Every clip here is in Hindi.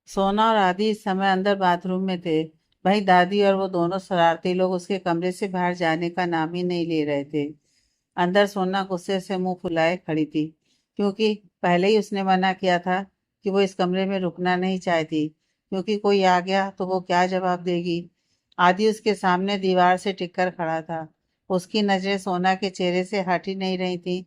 सोना और आदि इस समय अंदर बाथरूम में थे। वहीं दादी और वो दोनों शरारती लोग उसके कमरे से बाहर जाने का नाम ही नहीं ले रहे थे। अंदर सोना गुस्से से मुंह फुलाए खड़ी थी, क्योंकि पहले ही उसने मना किया था कि वो इस कमरे में रुकना नहीं चाहती, क्योंकि कोई आ गया तो वो क्या जवाब देगी। आदि उसके सामने दीवार से टिककर खड़ा था। उसकी नजरें सोना के चेहरे से हट ही नहीं रही थी,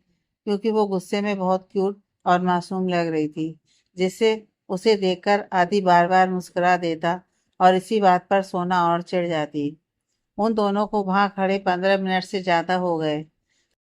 क्योंकि वो गुस्से में बहुत क्यूट और मासूम लग रही थी, जिससे उसे देखकर आदि बार बार मुस्कुरा देता और इसी बात पर सोना और चिढ़ जाती। उन दोनों को वहां खड़े 15 मिनट से ज्यादा हो गए,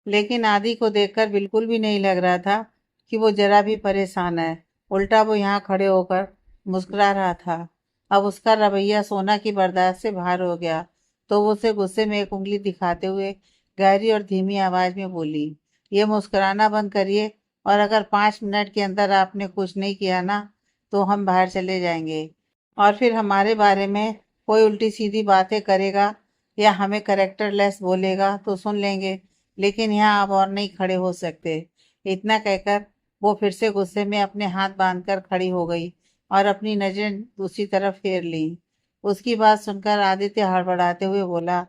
लेकिन आदि को देखकर बिल्कुल भी नहीं लग रहा था कि वो जरा भी परेशान है। उल्टा वो यहाँ खड़े होकर मुस्कुरा रहा था। अब उसका रवैया सोना की बर्दाश्त से बाहर हो गया, तो वो उसे गुस्से में एक उंगली दिखाते हुए गहरी और धीमी आवाज में बोली, ये मुस्कुराना बंद करिए, और अगर 5 मिनट के अंदर आपने कुछ नहीं किया ना, तो हम बाहर चले जाएंगे। और फिर हमारे बारे में कोई उल्टी सीधी बातें करेगा या हमें करेक्टर लेस बोलेगा तो सुन लेंगे, लेकिन यहाँ आप और नहीं खड़े हो सकते। इतना कहकर वो फिर से गुस्से में अपने हाथ बांधकर खड़ी हो गई और अपनी नजरें दूसरी तरफ फेर ली। उसकी बात सुनकर आदित्य हड़बड़ाते हुए बोला,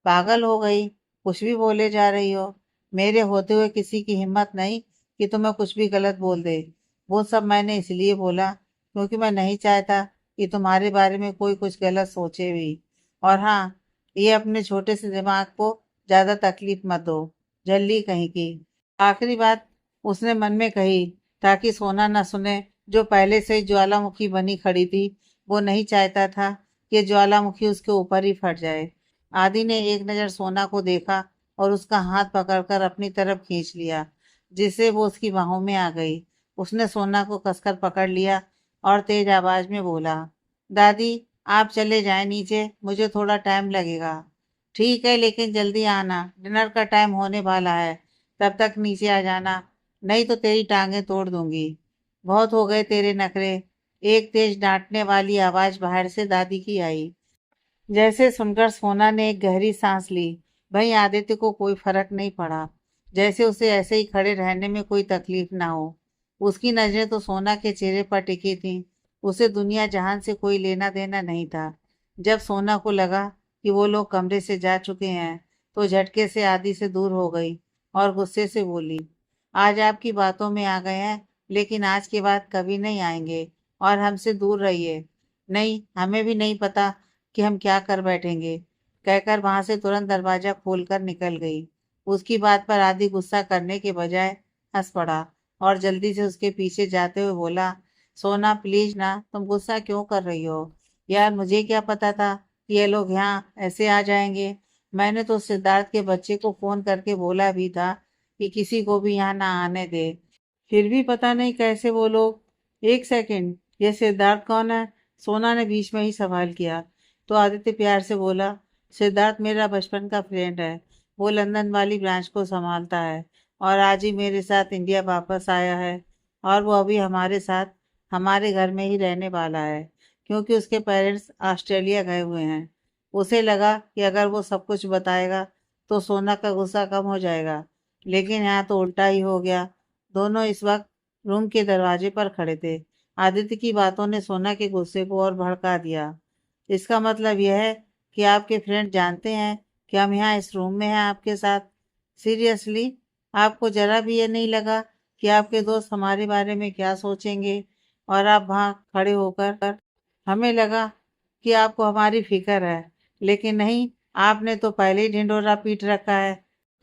पागल हो गई, कुछ भी बोले जा रही हो। मेरे होते हुए किसी की हिम्मत नहीं कि तुम्हें कुछ भी गलत बोल दे। वो सब मैंने इसलिए बोला क्योंकि मैं नहीं चाहता कि तुम्हारे बारे में कोई कुछ गलत सोचे भी। और हाँ, ये अपने छोटे से दिमाग को ज्यादा तकलीफ मत दो, जल्दी कहीं की। आखिरी बात उसने मन में कही, ताकि सोना न सुने, जो पहले से ही ज्वालामुखी बनी खड़ी थी। वो नहीं चाहता था कि ज्वालामुखी उसके ऊपर ही फट जाए। आदि ने एक नज़र सोना को देखा और उसका हाथ पकड़कर अपनी तरफ खींच लिया, जिससे वो उसकी बाहों में आ गई। उसने सोना को कसकर पकड़ लिया और तेज आवाज में बोला, दादी, आप चले जाएं नीचे, मुझे थोड़ा टाइम लगेगा। ठीक है, लेकिन जल्दी आना, डिनर का टाइम होने वाला है। तब तक नीचे आ जाना, नहीं तो तेरी टांगे तोड़ दूंगी। बहुत हो गए तेरे नखरे। एक तेज डांटने वाली आवाज बाहर से दादी की आई। जैसे सुनकर सोना ने एक गहरी सांस ली। भाई आदित्य को कोई फर्क नहीं पड़ा, जैसे उसे ऐसे ही खड़े रहने में कोई तकलीफ ना हो। उसकी नजरें तो सोना के चेहरे पर टिकी थीं। उसे दुनिया जहान से कोई लेना देना नहीं था। जब सोना को लगा कि वो लोग कमरे से जा चुके हैं, तो झटके से आदि से दूर हो गई और गुस्से से बोली, आज आपकी बातों में आ गए हैं, लेकिन आज के बाद कभी नहीं आएंगे, और हमसे दूर रहिए। नहीं, हमें भी नहीं पता कि हम क्या कर बैठेंगे, कहकर वहां से तुरंत दरवाजा खोलकर निकल गई। उसकी बात पर आदि गुस्सा करने के बजाय हंस पड़ा और जल्दी से उसके पीछे जाते हुए बोला, सोना प्लीज ना, तुम गुस्सा क्यों कर रही हो? यार, मुझे क्या पता था कि ये लोग यहाँ ऐसे आ जाएंगे। मैंने तो सिद्धार्थ के बच्चे को फोन करके बोला भी था कि किसी को भी यहाँ ना आने दे। फिर भी पता नहीं कैसे वो लोग। एक सेकंड, ये सिद्धार्थ कौन है? सोना ने बीच में ही सवाल किया। तो आदित्य प्यार से बोला, सिद्धार्थ मेरा बचपन का फ्रेंड है। वो लंदन वाली ब्रांच को संभालता है और आज ही मेरे साथ इंडिया वापस आया है। और वो अभी हमारे साथ हमारे घर में ही रहने वाला है, क्योंकि उसके पेरेंट्स ऑस्ट्रेलिया गए हुए हैं। उसे लगा कि अगर वो सब कुछ बताएगा तो सोना का गुस्सा कम हो जाएगा, लेकिन यहाँ तो उल्टा ही हो गया। दोनों इस वक्त रूम के दरवाजे पर खड़े थे। आदित्य की बातों ने सोना के गुस्से को और भड़का दिया। इसका मतलब यह है कि आपके फ्रेंड जानते हैं कि हम यहाँ इस रूम में हैं आपके साथ? सीरियसली, आपको जरा भी ये नहीं लगा कि आपके दोस्त हमारे बारे में क्या सोचेंगे? और आप वहाँ खड़े होकर, हमें लगा कि आपको हमारी फिक्र है, लेकिन नहीं, आपने तो पहले ही ढिंढोरा पीट रखा है।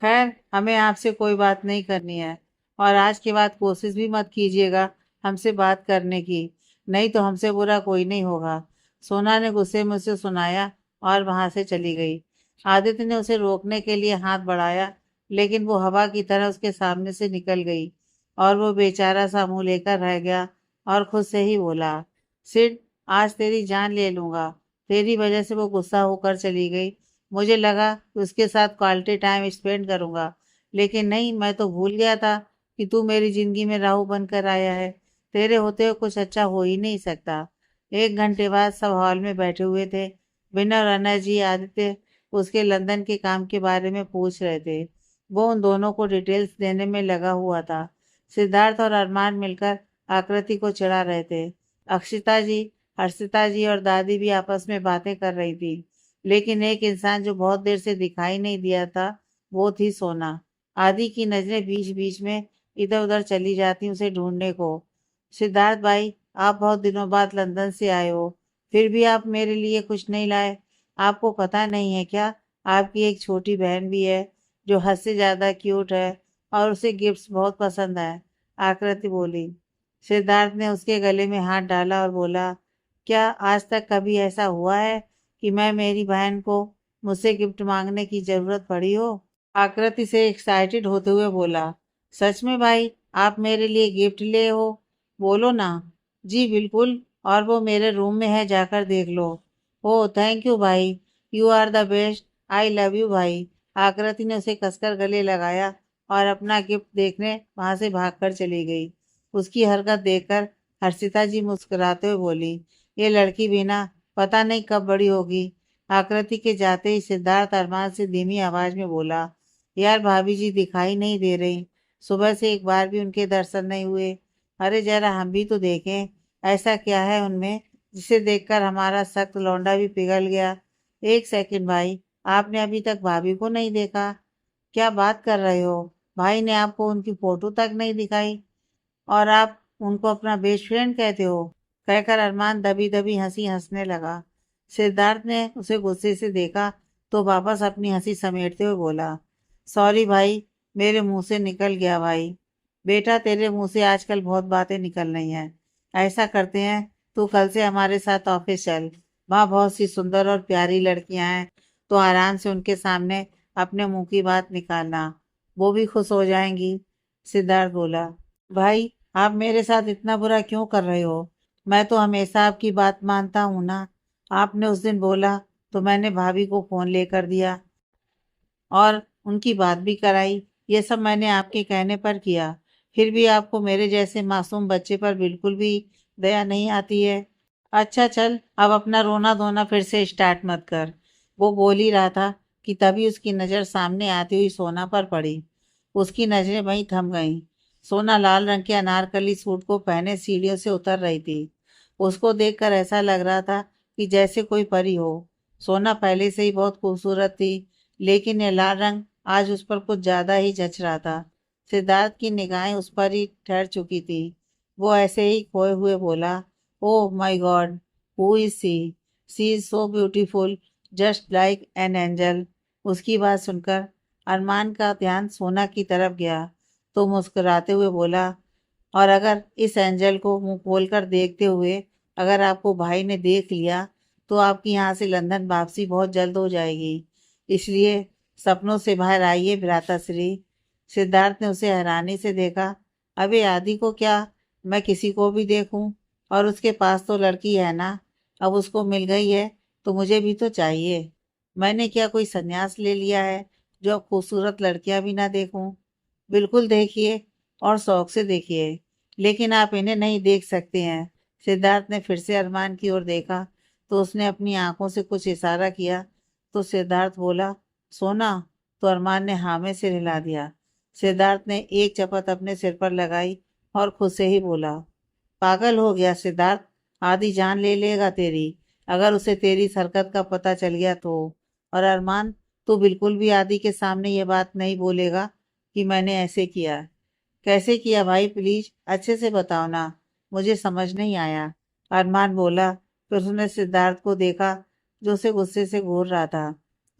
खैर, हमें आपसे कोई बात नहीं करनी है, और आज के बाद कोशिश भी मत कीजिएगा हमसे बात करने की, नहीं तो हमसे बुरा कोई नहीं होगा। सोना ने गुस्से में उसे सुनाया और वहां से चली गई। आदित्य ने उसे रोकने के लिए हाथ बढ़ाया, लेकिन वो हवा की तरह उसके सामने से निकल गई और वो बेचारा सा मुंह लेकर रह गया और खुद से ही बोला, सिड, आज तेरी जान ले लूंगा। तेरी वजह से वो गुस्सा होकर चली गई। मुझे लगा कि उसके साथ क्वालिटी टाइम स्पेंड करूंगा, लेकिन नहीं, मैं तो भूल गया था कि तू मेरी जिंदगी में राहु बनकर आया है। तेरे होते हुए कुछ अच्छा हो ही नहीं सकता। 1 घंटे बाद सब हॉल में बैठे हुए थे। विनय और अनर्जी आदित्य उसके लंदन के काम के बारे में पूछ रहे थे। वो उन दोनों को डिटेल्स देने में लगा हुआ था। सिद्धार्थ और अरमान मिलकर आकृति को चिढ़ा रहे थे। अक्षिता जी, हर्षिता जी और दादी भी आपस में बातें कर रही थी, लेकिन एक इंसान जो बहुत देर से दिखाई नहीं दिया था वो थी सोना। आदि की नजरें बीच बीच में इधर उधर चली जाती उसे ढूंढने को। सिद्धार्थ भाई, आप बहुत दिनों बाद लंदन से आए हो, फिर भी आप मेरे लिए कुछ नहीं लाए। आपको पता नहीं है क्या, आपकी एक छोटी बहन भी है जो हद से ज्यादा क्यूट है और उसे गिफ्ट्स बहुत पसंद है, आकृति बोली। सिद्धार्थ ने उसके गले में हाथ डाला और बोला, क्या आज तक कभी ऐसा हुआ है कि मैं मेरी बहन को मुझसे गिफ्ट मांगने की जरूरत पड़ी हो? आकृति से एक्साइटेड होते हुए बोला, सच में भाई, आप मेरे लिए गिफ्ट ले हो? बोलो ना। जी बिल्कुल, और वो मेरे रूम में है, जाकर देख लो। ओह थैंक यू भाई, you are the best, I love you भाई। आकृति ने उसे कसकर गले लगाया और अपना गिफ्ट देखने वहां से भागकर चली गई। उसकी हरकत देखकर हर्षिता जी मुस्कुराते हुए बोली, ये लड़की भी ना पता नहीं कब बड़ी होगी। आकृति के जाते ही सिद्धार्थ अरमान से धीमी आवाज में बोला, यार भाभी जी दिखाई नहीं दे रही, सुबह से एक बार भी उनके दर्शन नहीं हुए। अरे जरा हम भी तो देखें, ऐसा क्या है उनमें जिसे देखकर हमारा सख्त लौंडा भी पिघल गया। एक सेकंड भाई, आपने अभी तक भाभी को नहीं देखा? क्या बात कर रहे हो? भाई ने आपको उनकी फोटो तक नहीं दिखाई और आप उनको अपना बेस्ट फ्रेंड कहते हो? कहकर अरमान दबी दबी हंसी हंसने लगा। सिद्धार्थ ने उसे गुस्से से देखा तो वापस अपनी हंसी समेटते हुए बोला, सॉरी भाई, मेरे मुंह से निकल गया भाई। बेटा तेरे मुंह से आजकल बहुत बातें निकल रही हैं। ऐसा करते हैं, तू कल से हमारे साथ ऑफिस चल। वहाँ बहुत सी सुंदर और प्यारी लड़कियां हैं, तो आराम से उनके सामने अपने मुंह की बात निकालना, वो भी खुश हो जाएंगी। सिद्धार्थ बोला, भाई आप मेरे साथ इतना बुरा क्यों कर रहे हो? मैं तो हमेशा आपकी बात मानता हूं ना। आपने उस दिन बोला तो मैंने भाभी को फोन लेकर दिया और उनकी बात भी कराई। ये सब मैंने आपके कहने पर किया, फिर भी आपको मेरे जैसे मासूम बच्चे पर बिल्कुल भी दया नहीं आती है। अच्छा चल, अब अपना रोना धोना फिर से स्टार्ट मत कर। वो बोल ही रहा था कि तभी उसकी नज़र सामने आती हुई सोना पर पड़ी। उसकी नजरें वहीं थम गईं। सोना लाल रंग के अनारकली सूट को पहने सीढ़ियों से उतर रही थी। उसको देखकर ऐसा लग रहा था कि जैसे कोई परी हो। सोना पहले से ही बहुत खूबसूरत थी, लेकिन ये लाल रंग आज उस पर कुछ ज्यादा ही जच रहा था। सिद्धार्थ की निगाहें उस पर ही ठहर चुकी थी। वो ऐसे ही खोए हुए बोला, oh my God, who is she is so beautiful, just like an angel. उसकी बात सुनकर अरमान का ध्यान सोना की तरफ गया तो मुस्कुराते हुए बोला, और अगर इस एंजल को मुंह खोलकर देखते हुए अगर आपको भाई ने देख लिया तो आपकी यहाँ से लंदन वापसी बहुत जल्द हो जाएगी। इसलिए सपनों से बाहर आइए भ्राताश्री। सिद्धार्थ ने उसे हैरानी से देखा। अबे आदि को क्या, मैं किसी को भी देखूं, और उसके पास तो लड़की है ना, अब उसको मिल गई है तो मुझे भी तो चाहिए। मैंने क्या कोई संन्यास ले लिया है जो अब खूबसूरत लड़कियां भी ना देखूं? बिल्कुल देखिए, और शौक से देखिए, लेकिन आप इन्हें नहीं देख सकते हैं। सिद्धार्थ ने फिर से अरमान की ओर देखा तो उसने अपनी आंखों से कुछ इशारा किया तो सिद्धार्थ बोला, सोना। तो अरमान ने हाँ में सिर हिला दिया। सिद्धार्थ ने एक चपत अपने सिर पर लगाई और खुद से ही बोला, पागल हो गया सिद्धार्थ, आधी जान ले लेगा तेरी अगर उसे तेरी इस हरकत का पता चल गया तो। और अरमान, तू बिल्कुल भी आदि के सामने ये बात नहीं बोलेगा कि मैंने ऐसे किया। कैसे किया भाई, प्लीज अच्छे से बताओ ना, मुझे समझ नहीं आया। अरमान बोला। फिर उसने सिद्धार्थ को देखा जो उसे गुस्से से घूर रहा था,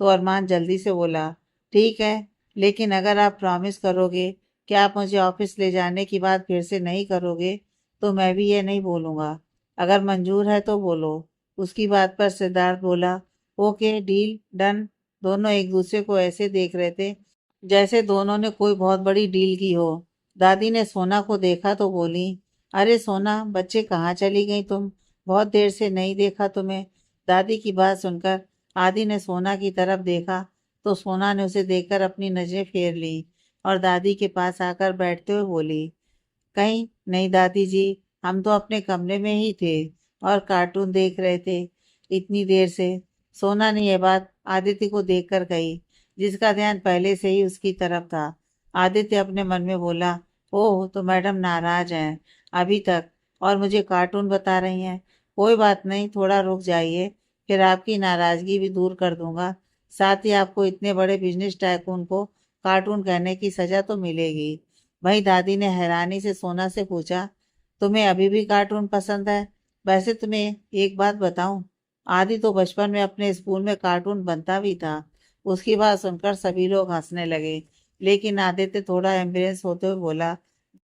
तो अरमान जल्दी से बोला, ठीक है, लेकिन अगर आप प्रॉमिस करोगे कि आप मुझे ऑफिस ले जाने की बात फिर से नहीं करोगे तो मैं भी ये नहीं बोलूँगा। अगर मंजूर है तो बोलो। उसकी बात पर सिद्धार्थ बोला, ओके डील डन। दोनों एक दूसरे को ऐसे देख रहे थे जैसे दोनों ने कोई बहुत बड़ी डील की हो। दादी ने सोना को देखा तो बोली, अरे सोना बच्चे कहाँ चली गई तुम, बहुत देर से नहीं देखा तुम्हें। दादी की बात सुनकर आदि ने सोना की तरफ देखा तो सोना ने उसे देखकर अपनी नजरें फेर ली और दादी के पास आकर बैठते हुए बोली, कहीं नहीं दादी जी, हम तो अपने कमरे में ही थे और कार्टून देख रहे थे इतनी देर से। सोना ने यह बात आदित्य को देखकर कही, जिसका ध्यान पहले से ही उसकी तरफ था। आदित्य अपने मन में बोला, ओह तो मैडम नाराज हैं अभी तक और मुझे कार्टून बता रही हैं। कोई बात नहीं, थोड़ा रुक जाइए, फिर आपकी नाराजगी भी दूर कर दूंगा। साथ ही आपको इतने बड़े बिजनेस टाइकून को कार्टून कहने की सजा तो मिलेगी। वही दादी ने हैरानी से सोना से पूछा, तुम्हें अभी भी कार्टून पसंद है? वैसे तुम्हें एक बात बताऊं, आदि तो बचपन में अपने स्कूल में कार्टून बनता भी था। उसकी बात सुनकर सभी लोग हंसने लगे, लेकिन आदित्य थोड़ा एम्बेरेंस होते हुए बोला,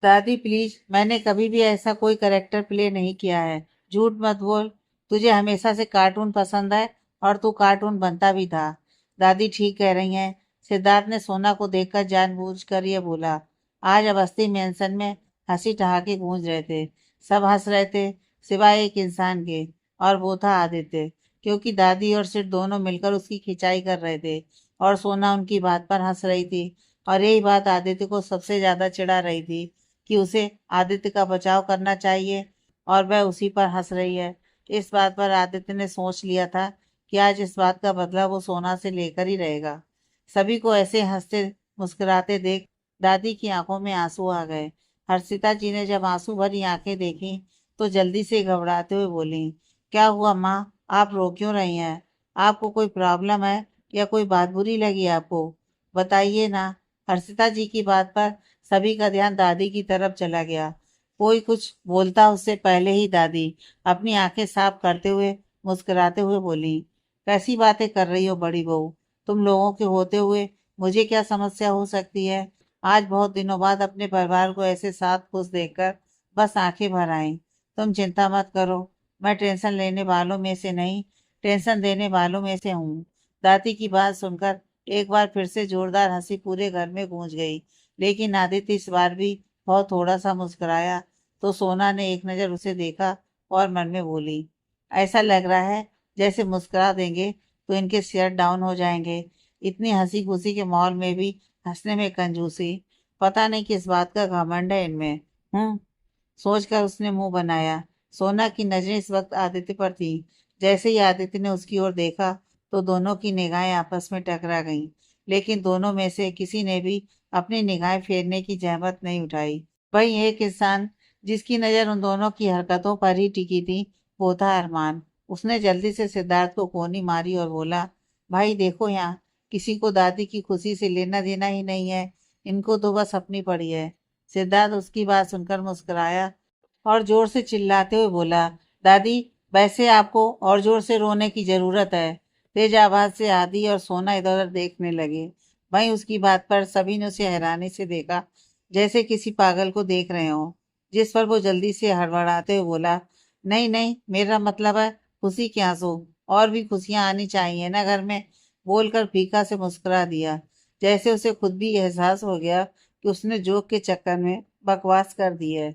दादी प्लीज, मैंने कभी भी ऐसा कोई करेक्टर प्ले नहीं किया है। झूठ मत बोल, तुझे हमेशा से कार्टून पसंद है और तू कार्टून बनता भी था। दादी ठीक कह रही हैं। सिद्धार्थ ने सोना को देखकर जानबूझकर ये बोला। आज अवस्थी मैंसन में हंसी ठहाके गूंज रहे थे। सब हंस रहे थे सिवाय एक इंसान के, और वो था आदित्य, क्योंकि दादी और सिट दोनों मिलकर उसकी खिंचाई कर रहे थे और सोना उनकी बात पर हंस रही थी। और यही बात आदित्य को सबसे ज्यादा चिढ़ा रही थी कि उसे आदित्य का बचाव करना चाहिए और वह उसी पर हंस रही है। इस बात पर आदित्य ने सोच लिया था कि आज इस बात का बदला वो सोना से लेकर ही रहेगा। सभी को ऐसे हंसते मुस्कुराते देख दादी की आंखों में आंसू आ गए। हर्षिता जी ने जब आंसू भरी आंखें देखी तो जल्दी से घबराते हुए बोली, क्या हुआ माँ, आप रो क्यों रही हैं? आपको कोई प्रॉब्लम है या कोई बात बुरी लगी आपको? बताइए ना। हर्षिता जी की बात पर सभी का ध्यान दादी की तरफ चला गया। कोई कुछ बोलता उससे पहले ही दादी अपनी आंखें साफ करते हुए मुस्कुराते हुए बोली, कैसी बातें कर रही हो बड़ी बहू? तुम लोगों के होते हुए मुझे क्या समस्या हो सकती है? आज बहुत दिनों बाद अपने परिवार को ऐसे साथ खुश देखकर बस आंखें भर आई। तुम चिंता मत करो, मैं टेंशन लेने वालों में से नहीं, टेंशन देने वालों में से हूँ। दादी की बात सुनकर एक बार फिर से जोरदार हंसी पूरे घर में गूंज गई, लेकिन आदित्य इस बार भी बहुत थोड़ा सा मुस्कुराया। तो सोना ने एक नजर उसे देखा और मन में बोली, ऐसा लग रहा है जैसे मुस्कुरा देंगे तो इनके शेयर डाउन हो जाएंगे। इतनी हंसी खुशी के माहौल में भी हंसने में कंजूसी, पता नहीं किस बात का घमंड है इनमें। सोचकर उसने मुंह बनाया। सोना की नजरें इस वक्त आदित्य पर थी। जैसे ही आदित्य ने उसकी ओर देखा तो दोनों की निगाहें आपस में टकरा गईं, लेकिन दोनों में से किसी ने भी अपनी निगाहें फेरने की जहमत नहीं उठाई। वहीं एक इंसान जिसकी नजर उन दोनों की हरकतों पर ही टिकी थी, वो था अरमान। उसने जल्दी से सिद्धार्थ को कोनी मारी और बोला, भाई देखो यहाँ, किसी को दादी की खुशी से लेना देना ही नहीं है, इनको तो बस अपनी पड़ी है। सिद्धार्थ उसकी बात सुनकर मुस्कुराया और जोर से चिल्लाते हुए बोला, दादी वैसे आपको और जोर से रोने की जरूरत है। तेज आवाज से आदि और सोना इधर उधर देखने लगे। वहीं उसकी बात पर सभी ने उसे हैरानी से देखा, जैसे किसी पागल को देख रहे हो। जिस पर वो जल्दी से हड़बड़ाते हुए बोला, नहीं नहीं, मेरा मतलब है खुशी के आंसू, और भी खुशियां आनी चाहिए ना घर में। बोलकर फीका से मुस्कुरा दिया, जैसे उसे खुद भी एहसास हो गया कि उसने जोक के चक्कर में बकवास कर दी है।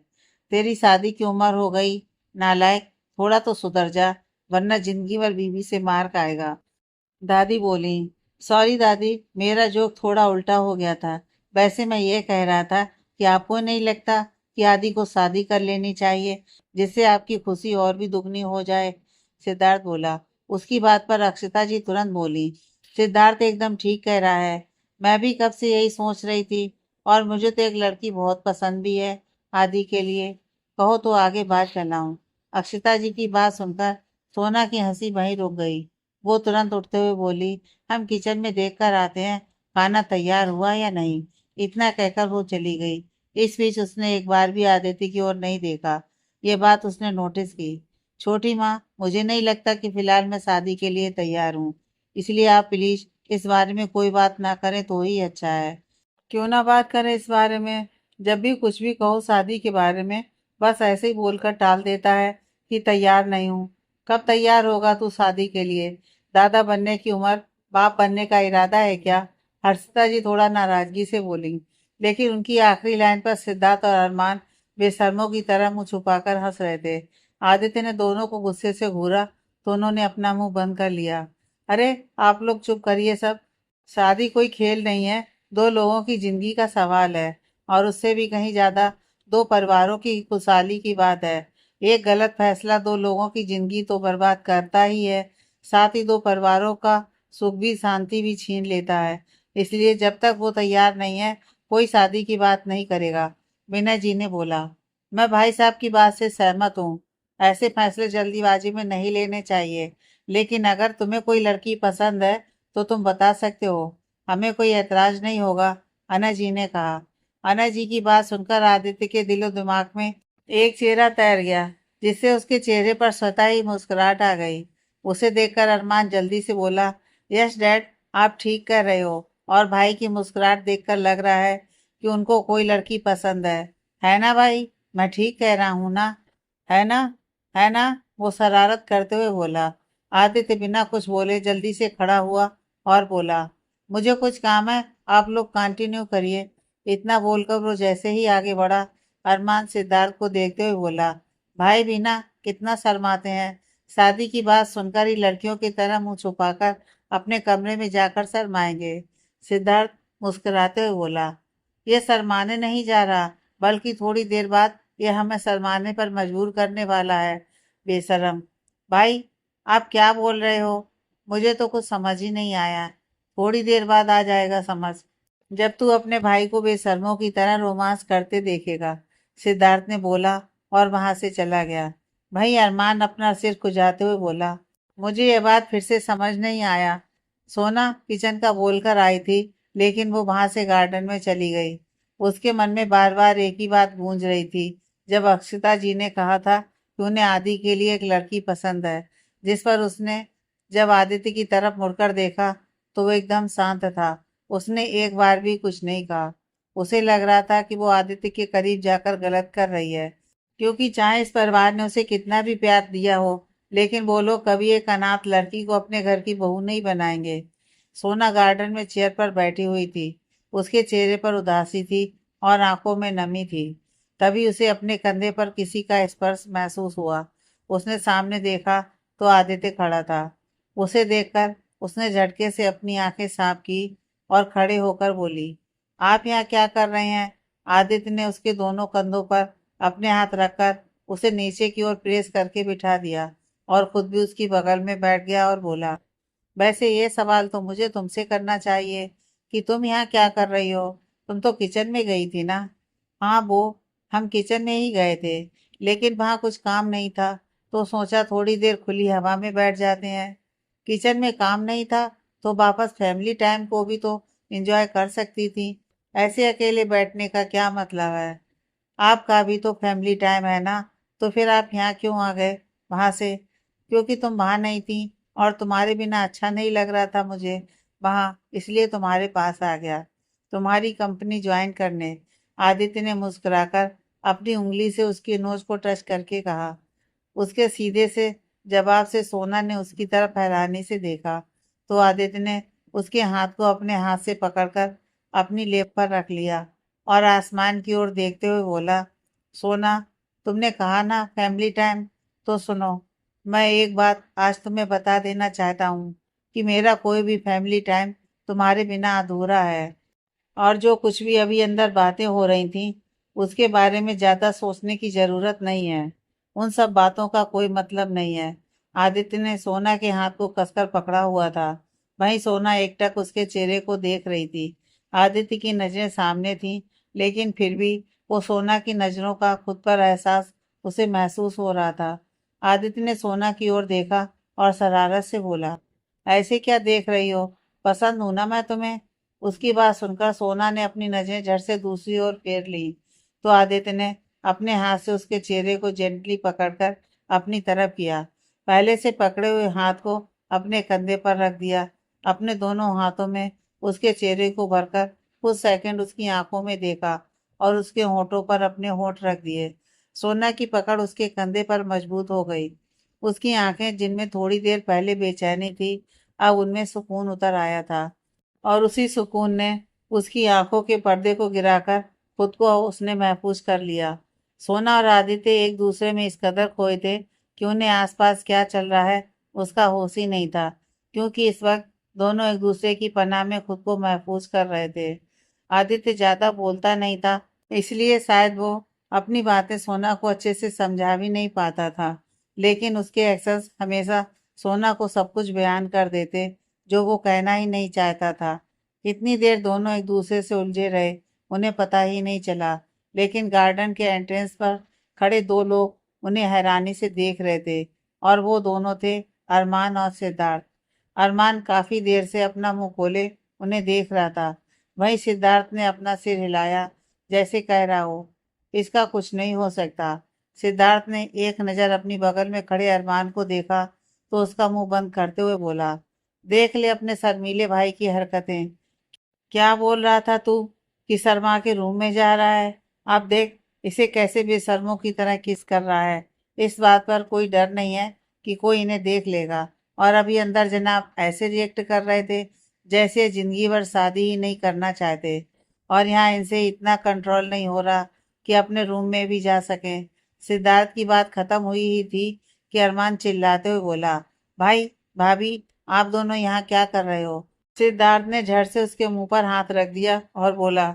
तेरी शादी की उम्र हो गई, नालायक, थोड़ा तो सुधर जा, वरना जिंदगी भर बीवी से मार खाएगा। दादी बोली, सॉरी दादी, मेरा जोक थोड़ा उल्टा हो गया था। वैसे मैं ये कह रहा था कि आपको नहीं लगता कि आदि को शादी कर लेनी चाहिए, जिससे आपकी खुशी और भी दुगनी हो जाए? सिद्धार्थ बोला। उसकी बात पर अक्षता जी तुरंत बोली, सिद्धार्थ एकदम ठीक कह रहा है, मैं भी कब से यही सोच रही थी, और मुझे तो एक लड़की बहुत पसंद भी है आदि के लिए। कहो तो आगे बात फैलाऊं? अक्षता जी की बात सुनकर सोना की हंसी वहीं रुक गई। वो तुरंत उठते हुए बोली, हम किचन में देख कर आते हैं खाना तैयार हुआ या नहीं। इतना कहकर वो चली गई। इस बीच उसने एक बार भी आदित्य की ओर नहीं देखा। ये बात उसने नोटिस की। छोटी माँ, मुझे नहीं लगता कि फिलहाल मैं शादी के लिए तैयार हूँ, इसलिए आप प्लीज इस बारे में कोई बात ना करें तो ही अच्छा है। क्यों ना बात करें इस बारे में? जब भी कुछ भी कहो शादी के बारे में, बस ऐसे ही बोलकर टाल देता है कि तैयार नहीं हूँ। कब तैयार होगा तू शादी के लिए? दादा बनने की उम्र, बाप बनने का इरादा है क्या? हर्षिता जी थोड़ा नाराजगी से बोली, लेकिन उनकी आखिरी लाइन पर सिद्धार्थ और अरमान बेशर्मों की तरह मुंह छुपाकर हंस रहे थे। आदित्य ने दोनों को गुस्से से घूरा तो उन्होंने अपना मुंह बंद कर लिया। अरे आप लोग चुप करिए सब। शादी कोई खेल नहीं है, दो लोगों की जिंदगी का सवाल है, और उससे भी कहीं ज्यादा दो परिवारों की खुशहाली की बात है। एक गलत फैसला दो लोगों की जिंदगी तो बर्बाद करता ही है, साथ ही दो परिवारों का सुख भी शांति भी छीन लेता है। इसलिए जब तक वो तैयार नहीं है, कोई शादी की बात नहीं करेगा। विनय जी ने बोला। मैं भाई साहब की बात से सहमत हूँ। ऐसे फैसले जल्दीबाजी में नहीं लेने चाहिए। लेकिन अगर तुम्हें कोई लड़की पसंद है तो तुम बता सकते हो, हमें कोई ऐतराज नहीं होगा, अनय जी ने कहा। अनय जी की बात सुनकर आदित्य के दिलो दिमाग में एक चेहरा तैर गया, जिससे उसके चेहरे पर स्वतः ही मुस्कुराहट आ गई। उसे देखकर अरमान जल्दी से बोला, यस डैड, आप ठीक कर रहे हो। और भाई की मुस्कुराहट देखकर लग रहा है कि उनको कोई लड़की पसंद है ना भाई? मैं ठीक कह रहा हूँ ना? है ना? है ना? वो शरारत करते हुए बोला। आदित्य बिना कुछ बोले जल्दी से खड़ा हुआ और बोला, मुझे कुछ काम है, आप लोग कंटिन्यू करिए। इतना बोलकर वो जैसे ही आगे बढ़ा, अरमान सिद्धार्थ को देखते हुए बोला, भाई बीना कितना शर्माते हैं, शादी की बात सुनकर ही लड़कियों की तरह मुंह छुपाकर अपने कमरे में जाकर शर्माएंगे। सिद्धार्थ मुस्कुराते हुए बोला, ये शर्माने नहीं जा रहा, बल्कि थोड़ी देर बाद ये हमें शर्माने पर मजबूर करने वाला है। बेशरम। भाई, आप क्या बोल रहे हो? मुझे तो कुछ समझ ही नहीं आया। थोड़ी देर बाद आ जाएगा समझ, जब तू अपने भाई को बेशर्मों की तरह रोमांस करते देखेगा, सिद्धार्थ ने बोला और वहां से चला गया। भाई अरमान अपना सिर खुजाते हुए बोला, मुझे ये बात फिर से समझ नहीं आया। सोना किचन का बोलकर आई थी, लेकिन वो वहां से गार्डन में चली गई। उसके मन में बार बार एक ही बात गूंज रही थी। जब अक्षिता जी ने कहा था कि उन्हें आदि के लिए एक लड़की पसंद है, जिस पर उसने जब आदित्य की तरफ मुड़कर देखा तो वो एकदम शांत था। उसने एक बार भी कुछ नहीं कहा। उसे लग रहा था कि वो आदित्य के करीब जाकर गलत कर रही है, क्योंकि चाहे इस परिवार ने उसे कितना भी प्यार दिया हो, लेकिन वो लोग कभी एक अनाथ लड़की को अपने घर की बहू नहीं बनाएंगे। सोना गार्डन में चेयर पर बैठी हुई थी। उसके चेहरे पर उदासी थी और आंखों में नमी थी। तभी उसे अपने कंधे पर किसी का स्पर्श महसूस हुआ। उसने सामने देखा तो आदित्य खड़ा था। उसे देखकर उसने झटके से अपनी आंखें साफ की और खड़े होकर बोली, आप यहाँ क्या कर रहे हैं? आदित्य ने उसके दोनों कंधों पर अपने हाथ रखकर उसे नीचे की ओर प्रेस करके बिठा दिया और खुद भी उसकी बगल में बैठ गया और बोला, वैसे ये सवाल तो मुझे तुमसे करना चाहिए कि तुम यहाँ क्या कर रही हो? तुम तो किचन में गई थी ना? हाँ वो, हम किचन में ही गए थे, लेकिन वहाँ कुछ काम नहीं था, तो सोचा थोड़ी देर खुली हवा में बैठ जाते हैं। किचन में काम नहीं था तो वापस फैमिली टाइम को भी तो एंजॉय कर सकती थी। ऐसे अकेले बैठने का क्या मतलब है? आपका भी तो फैमिली टाइम है ना, तो फिर आप यहाँ क्यों आ गए वहां से? क्योंकि तुम वहां नहीं थी और तुम्हारे बिना अच्छा नहीं लग रहा था मुझे वहां, इसलिए तुम्हारे पास आ गया, तुम्हारी कंपनी ज्वाइन करने। आदित्य ने मुस्कुराकर अपनी उंगली से उसकी नोज को टच करके कहा। उसके सीधे से जवाब से सोना ने उसकी तरफ हैरानी से देखा, तो आदित्य ने उसके हाथ को अपने हाथ से पकड़कर अपनी लेप पर रख लिया और आसमान की ओर देखते हुए बोला, सोना, तुमने कहा ना फैमिली टाइम, तो सुनो, मैं एक बात आज तुम्हें बता देना चाहता हूँ कि मेरा कोई भी फैमिली टाइम तुम्हारे बिना अधूरा है। और जो कुछ भी अभी अंदर बातें हो रही थी, उसके बारे में ज्यादा सोचने की जरूरत नहीं है। उन सब बातों का कोई मतलब नहीं है। आदित्य ने सोना के हाथ को कसकर पकड़ा हुआ था। वहीं सोना एकटक उसके चेहरे को देख रही थी। आदित्य की नजरें सामने थी, लेकिन फिर भी वो सोना की नजरों का खुद पर एहसास उसे महसूस हो रहा था। आदित्य ने सोना की ओर देखा और शरारत से बोला, ऐसे क्या देख रही हो? पसंद हूं ना मैं तुम्हें? उसकी बात सुनकर सोना ने अपनी नजरें झट से दूसरी ओर फेर ली, तो आदित्य ने अपने हाथ से उसके चेहरे को जेंटली पकड़कर अपनी तरफ किया। पहले से पकड़े हुए हाथ को अपने कंधे पर रख दिया। अपने दोनों हाथों में उसके चेहरे को भरकर कुछ सेकंड उसकी आंखों में देखा और उसके होठों पर अपने होठ रख दिए। सोना की पकड़ उसके कंधे पर मजबूत हो गई। उसकी आंखें, जिनमें थोड़ी देर पहले बेचैनी थी, अब उनमें सुकून उतर आया था और उसी सुकून ने उसकी आंखों के पर्दे को गिराकर खुद को उसने महफूज कर लिया। सोना और आदित्य एक दूसरे में इस कदर खोए थे कि उन्हें आसपास क्या चल रहा है उसका होश ही नहीं था, क्योंकि इस वक्त दोनों एक दूसरे की पनाह में खुद को महफूज कर रहे थे। आदित्य ज्यादा बोलता नहीं था, इसलिए शायद वो अपनी बातें सोना को अच्छे से समझा भी नहीं पाता था, लेकिन उसके एक्शंस हमेशा सोना को सब कुछ बयान कर देते जो वो कहना ही नहीं चाहता था। इतनी देर दोनों एक दूसरे से उलझे रहे, उन्हें पता ही नहीं चला। लेकिन गार्डन के एंट्रेंस पर खड़े दो लोग उन्हें हैरानी से देख रहे थे और वो दोनों थे अरमान और सिद्धार्थ। अरमान काफी देर से अपना मुंह खोले उन्हें देख रहा था। वहीं सिद्धार्थ ने अपना सिर हिलाया जैसे कह रहा हो इसका कुछ नहीं हो सकता। सिद्धार्थ ने एक नज़र अपनी बगल में खड़े अरमान को देखा तो उसका मुंह बंद करते हुए बोला, देख ले अपने शर्मीले भाई की हरकतें। क्या बोल रहा था तू कि शर्मा के रूम में जा रहा है? अब देख इसे कैसे बेशर्मों की तरह किस कर रहा है। इस बात पर कोई डर नहीं है कि कोई इन्हें देख लेगा। और अभी अंदर जनाब ऐसे रिएक्ट कर रहे थे जैसे जिंदगी भर शादी ही नहीं करना चाहते। और यहाँ इनसे इतना कंट्रोल नहीं हो रहा कि अपने रूम में भी जा सकें। सिद्धार्थ की बात खत्म हुई ही थी कि अरमान चिल्लाते हुए बोला, भाई भाभी आप दोनों यहाँ क्या कर रहे हो? सिद्धार्थ ने झट से उसके मुंह पर हाथ रख दिया और बोला,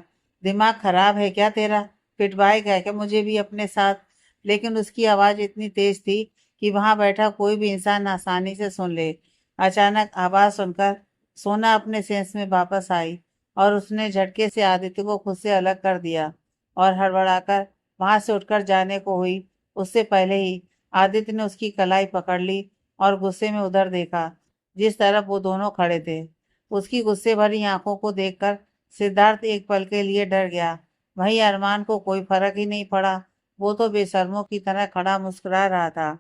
दिमाग खराब है क्या तेरा? पिटवाएगा क्या मुझे भी अपने साथ? लेकिन उसकी आवाज इतनी तेज थी कि वहां बैठा कोई भी इंसान आसानी से सुन ले। अचानक आवाज सुनकर सोना अपने सेंस में वापस आई और उसने झटके से आदित्य को खुद से अलग कर दिया और हड़बड़ाकर वहां से उठकर जाने को हुई। उससे पहले ही आदित्य ने उसकी कलाई पकड़ ली और गुस्से में उधर देखा जिस तरफ वो दोनों खड़े थे। उसकी गुस्से भरी आंखों को देखकर सिद्धार्थ एक पल के लिए डर गया। वहीं अरमान को कोई फर्क ही नहीं पड़ा। वो तो बेशर्मों की तरह खड़ा मुस्कुरा रहा था।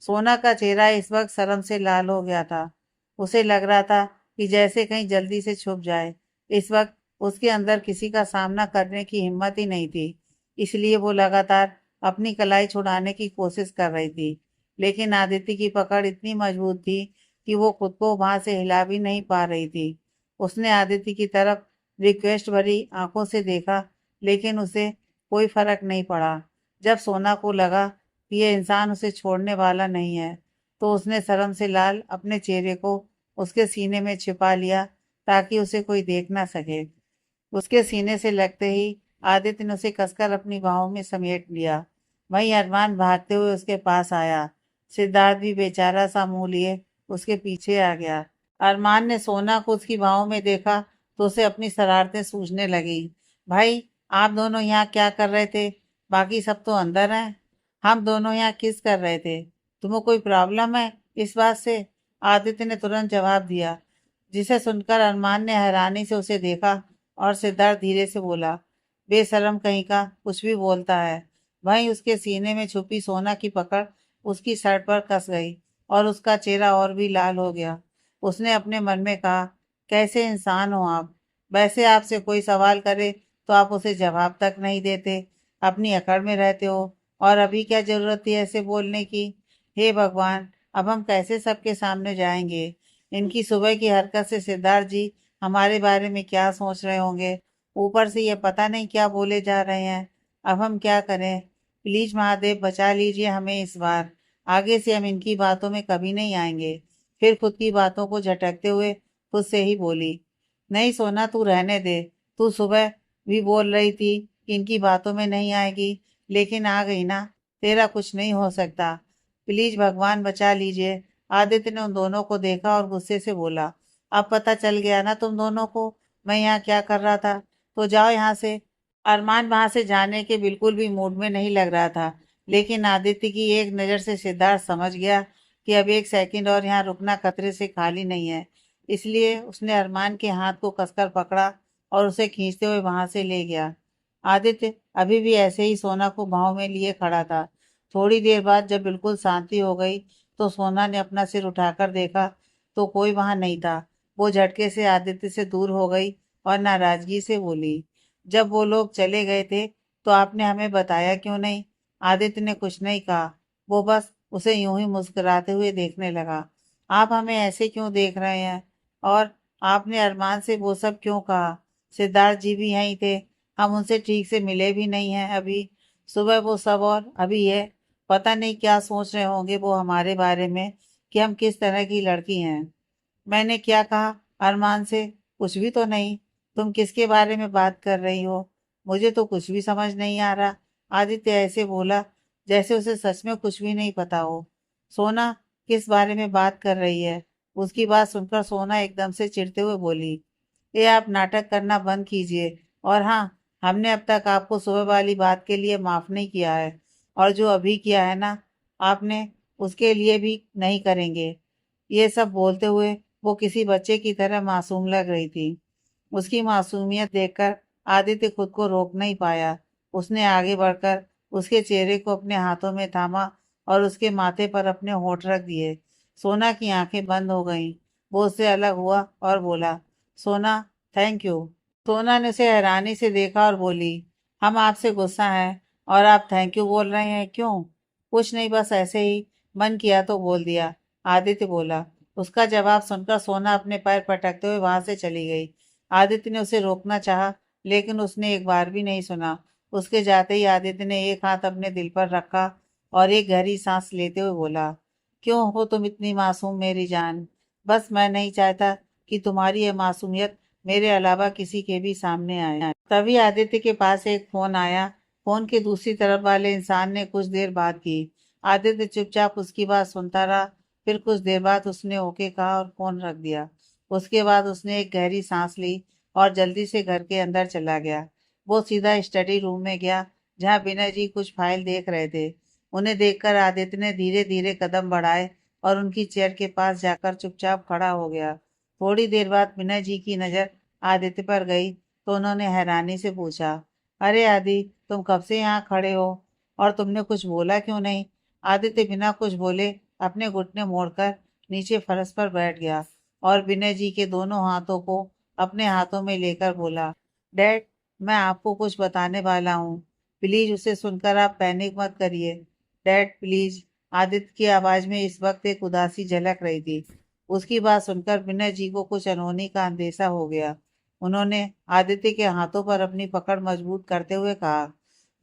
सोना का चेहरा इस वक्त शर्म से लाल हो गया था। उसे लग रहा था कि जैसे कहीं जल्दी से छुप जाए। इस वक्त उसके अंदर किसी का सामना करने की हिम्मत ही नहीं थी। इसलिए वो लगातार अपनी कलाई छुड़ाने की कोशिश कर रही थी। लेकिन आदित्य की पकड़ इतनी मजबूत थी कि वो खुद को वहां से हिला भी नहीं पा रही थी। उसने आदित्य की तरफ रिक्वेस्ट भरी आंखों से देखा लेकिन उसे कोई फर्क नहीं पड़ा। जब सोना को लगा कि यह इंसान उसे छोड़ने वाला नहीं है तो उसने शर्म से लाल अपने चेहरे को उसके सीने में छिपा लिया ताकि उसे कोई देख ना सके। उसके सीने से लगते ही आदित्य ने उसे कसकर अपनी बाहों में समेट लिया। वहीं अरमान भागते हुए उसके पास आया। सिद्धार्थ भी बेचारा सा मुंह लिए उसके पीछे आ गया। अरमान ने सोना को उसकी बाहों में देखा तो उसे अपनी शरारतें सूझने लगी। भाई आप दोनों यहाँ क्या कर रहे थे? बाकी सब तो अंदर हैं। हम दोनों यहाँ किस कर रहे थे? तुम्हें कोई प्रॉब्लम है इस बात से? आदित्य ने तुरंत जवाब दिया, जिसे सुनकर अरमान ने हैरानी से उसे देखा और सिद्धार्थ धीरे से बोला, बेशरम कहीं का कुछ भी बोलता है। वहीं उसके सीने में छुपी सोना की पकड़ उसकी शर्ट पर कस गई और उसका चेहरा और भी लाल हो गया। उसने अपने मन में कहा, कैसे इंसान हो आप? वैसे आपसे कोई सवाल करे तो आप उसे जवाब तक नहीं देते, अपनी अकड़ में रहते हो। और अभी क्या जरूरत थी ऐसे बोलने की? हे भगवान, अब हम कैसे सबके सामने जाएंगे? इनकी सुबह की हरकत से सिद्धार्थ जी हमारे बारे में क्या सोच रहे होंगे? ऊपर से ये पता नहीं क्या बोले जा रहे हैं। अब हम क्या करें? प्लीज महादेव बचा लीजिए हमें इस बार। आगे से हम इनकी बातों में कभी नहीं आएंगे। फिर खुद की बातों को झटकते हुए खुद से ही बोली, नहीं सोना तू रहने दे। तू सुबह भी बोल रही थी कि इनकी बातों में नहीं आएगी, लेकिन आ गई ना। तेरा कुछ नहीं हो सकता। प्लीज भगवान बचा लीजिए। आदित्य ने उन दोनों को देखा और गुस्से से बोला, अब पता चल गया ना तुम दोनों को मैं यहाँ क्या कर रहा था? तो जाओ यहाँ से। अरमान वहां से जाने के बिल्कुल भी मूड में नहीं लग रहा था। लेकिन आदित्य की एक नज़र से सिद्धार्थ समझ गया कि अब एक सेकंड और यहाँ रुकना खतरे से खाली नहीं है। इसलिए उसने अरमान के हाथ को कसकर पकड़ा और उसे खींचते हुए वहां से ले गया। आदित्य अभी भी ऐसे ही सोना को बाहों में लिए खड़ा था। थोड़ी देर बाद जब बिल्कुल शांति हो गई तो सोना ने अपना सिर उठाकर देखा तो कोई वहां नहीं था। वो झटके से आदित्य से दूर हो गई और नाराजगी से बोली, जब वो लोग चले गए थे तो आपने हमें बताया क्यों नहीं? आदित्य ने कुछ नहीं कहा। वो बस उसे यूं ही मुस्कुराते हुए देखने लगा। आप हमें ऐसे क्यों देख रहे हैं? और आपने अरमान से वो सब क्यों कहा? सिद्धार्थ जी भी यहीं थे। हम उनसे ठीक से मिले भी नहीं हैं अभी। सुबह वो सब और अभी है। पता नहीं क्या सोच रहे होंगे वो हमारे बारे में कि हम किस तरह की लड़की हैं। मैंने क्या कहा अरमान से? कुछ भी तो नहीं। तुम किसके बारे में बात कर रही हो? मुझे तो कुछ भी समझ नहीं आ रहा। आदित्य ऐसे बोला जैसे उसे सच में कुछ भी नहीं पता हो। सोना किस बारे में बात कर रही है? उसकी बात सुनकर सोना एकदम से चिढ़ते हुए बोली, ये आप नाटक करना बंद कीजिए। और हाँ, हमने अब तक आपको सुबह वाली बात के लिए माफ नहीं किया है। और जो अभी किया है ना आपने, उसके लिए भी नहीं करेंगे। ये सब बोलते हुए वो किसी बच्चे की तरह मासूम लग रही थी। उसकी मासूमियत देखकर आदित्य खुद को रोक नहीं पाया। उसने आगे बढ़कर उसके चेहरे को अपने हाथों में थामा और उसके माथे पर अपने होंठ रख दिए। सोना की आंखें बंद हो गईं। वो उससे अलग हुआ और बोला, सोना, थैंक यू। सोना ने उसे हैरानी से देखा और बोली, हम आपसे गुस्सा हैं और आप थैंक यू बोल रहे हैं, क्यों? कुछ नहीं, बस ऐसे ही, मन किया तो बोल दिया, आदित्य बोला। उसका जवाब सुनकर सोना अपने पैर पटकते हुए वहां से चली गई। आदित्य ने उसे रोकना चाहा, लेकिन उसने एक बार भी नहीं सुना। उसके जाते ही आदित्य ने एक हाथ अपने दिल पर रखा और एक गहरी सांस लेते हुए बोला, क्यों हो तुम इतनी मासूम मेरी जान? बस मैं नहीं चाहता कि तुम्हारी ये मासूमियत मेरे अलावा किसी के भी सामने आए। तभी आदित्य के पास एक फोन आया। फोन के दूसरी तरफ वाले इंसान ने कुछ देर बात की। आदित्य चुपचाप उसकी बात सुनता रहा। फिर कुछ देर बाद उसने ओके कहा और फोन रख दिया। उसके बाद उसने एक गहरी सांस ली और जल्दी से घर के अंदर चला गया। वो सीधा स्टडी रूम में गया, जहाँ विनय जी कुछ फाइल देख रहे थे। उन्हें देखकर आदित्य ने धीरे धीरे कदम बढ़ाए और उनकी चेयर के पास जाकर चुपचाप खड़ा हो गया। थोड़ी देर बाद विनय जी की नजर आदित्य पर गई तो उन्होंने हैरानी से पूछा, अरे आदि, तुम कब से यहाँ खड़े हो और तुमने कुछ बोला क्यों नहीं? आदित्य बिना कुछ बोले अपने घुटने मोड़कर नीचे फर्श पर बैठ गया और विनय जी के दोनों हाथों को अपने हाथों में लेकर बोला, डैड, मैं आपको कुछ बताने वाला हूँ। प्लीज उसे सुनकर आप पैनिक मत करिए। Dad please. आदित्य की आवाज में इस वक्त एक उदासी झलक रही थी। उसकी बात सुनकर विनय जी को कुछ अनहोनी का अंदेशा हो गया। उन्होंने आदित्य के हाथों पर अपनी पकड़ मजबूत करते हुए कहा,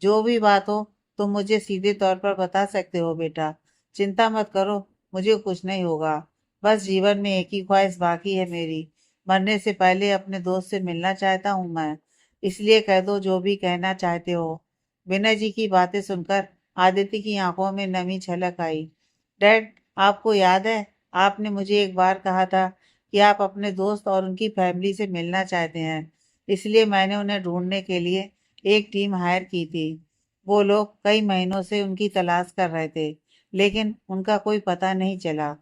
जो भी बात हो तुम मुझे सीधे तौर पर बता सकते हो बेटा। चिंता मत करो, मुझे कुछ नहीं होगा। बस जीवन में एक ही ख्वाहिश बाकी है मेरी, मरने से पहले अपने दोस्त से मिलना चाहता हूँ मैं। इसलिए कह दो जो भी कहना चाहते हो। विनय जी की बातें सुनकर आदित्य की आंखों में नमी छलक आई। डैड, आपको याद है आपने मुझे एक बार कहा था कि आप अपने दोस्त और उनकी फैमिली से मिलना चाहते हैं, इसलिए मैंने उन्हें ढूंढने के लिए एक टीम हायर की थी। वो लोग कई महीनों से उनकी तलाश कर रहे थे, लेकिन उनका कोई पता नहीं चला।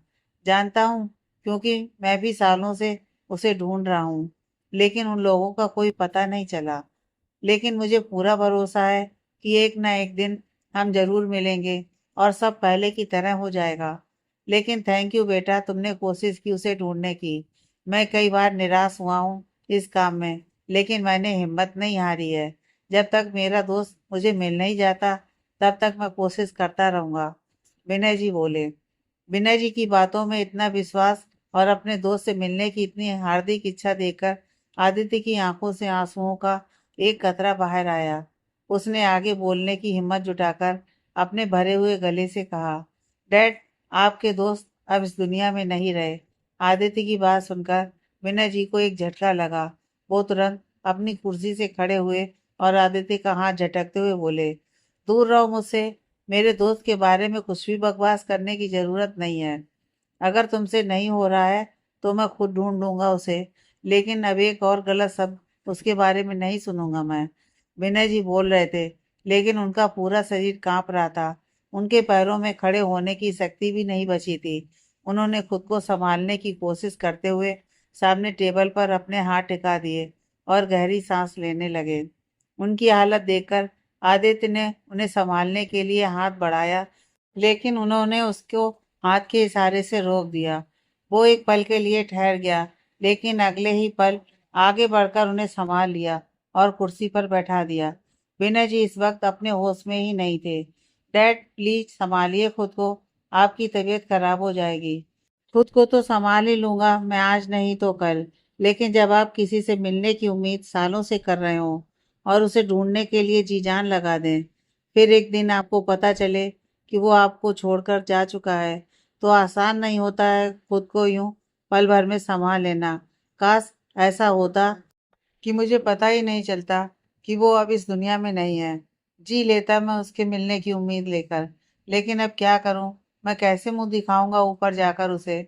जानता हूँ, क्योंकि मैं भी सालों से उसे ढूंढ रहा हूँ, लेकिन उन लोगों का कोई पता नहीं चला। लेकिन मुझे पूरा भरोसा है कि एक ना एक दिन हम जरूर मिलेंगे और सब पहले की तरह हो जाएगा। लेकिन थैंक यू बेटा, तुमने कोशिश की उसे ढूंढने की। मैं कई बार निराश हुआ हूँ इस काम में, लेकिन मैंने हिम्मत नहीं हारी है। जब तक मेरा दोस्त मुझे मिल नहीं जाता, तब तक मैं कोशिश करता रहूंगा। विनय जी बोले। विनय जी की बातों में इतना विश्वास और अपने दोस्त से मिलने की इतनी हार्दिक इच्छा देखकर आदित्य की आंखों से आंसुओं का एक कतरा बाहर आया। उसने आगे बोलने की हिम्मत जुटाकर अपने भरे हुए गले से कहा, डैड, आपके दोस्त अब इस दुनिया में नहीं रहे। आदित्य की बात सुनकर विनय जी को एक झटका लगा। वो तुरंत अपनी कुर्सी से खड़े हुए और आदित्य का हाथ झटकते हुए बोले, दूर रहो मुझसे। मेरे दोस्त के बारे में कुछ भी बकवास करने की जरूरत नहीं है। अगर तुमसे नहीं हो रहा है तो मैं खुद ढूंढ लूंगा उसे, लेकिन अब एक और गलत शब्द उसके बारे में नहीं सुनूंगा मैं। विनय जी बोल रहे थे, लेकिन उनका पूरा शरीर कांप रहा था। उनके पैरों में खड़े होने की शक्ति भी नहीं बची थी। उन्होंने खुद को संभालने की कोशिश करते हुए सामने टेबल पर अपने हाथ टिका दिए और गहरी सांस लेने लगे। उनकी हालत देखकर आदित्य ने उन्हें संभालने के लिए हाथ बढ़ाया, लेकिन उन्होंने उसको हाथ के इशारे से रोक दिया। वो एक पल के लिए ठहर गया, लेकिन अगले ही पल आगे बढ़कर उन्हें संभाल लिया और कुर्सी पर बैठा दिया। विनय जी इस वक्त अपने होश में ही नहीं थे। डैड प्लीज संभालिए खुद को, आपकी तबीयत खराब हो जाएगी। खुद को तो संभाल ही लूंगा मैं, आज नहीं तो कल। लेकिन जब आप किसी से मिलने की उम्मीद सालों से कर रहे हो और उसे ढूंढने के लिए जी जान लगा दें, फिर एक दिन आपको पता चले कि वो आपको छोड़कर जा चुका है, तो आसान नहीं होता है खुद को यूं पल भर में संभाल लेना। काश ऐसा होता कि मुझे पता ही नहीं चलता कि वो अब इस दुनिया में नहीं है। जी लेता मैं उसके मिलने की उम्मीद लेकर, लेकिन अब क्या करूं? मैं कैसे मुंह दिखाऊंगा ऊपर जाकर उसे?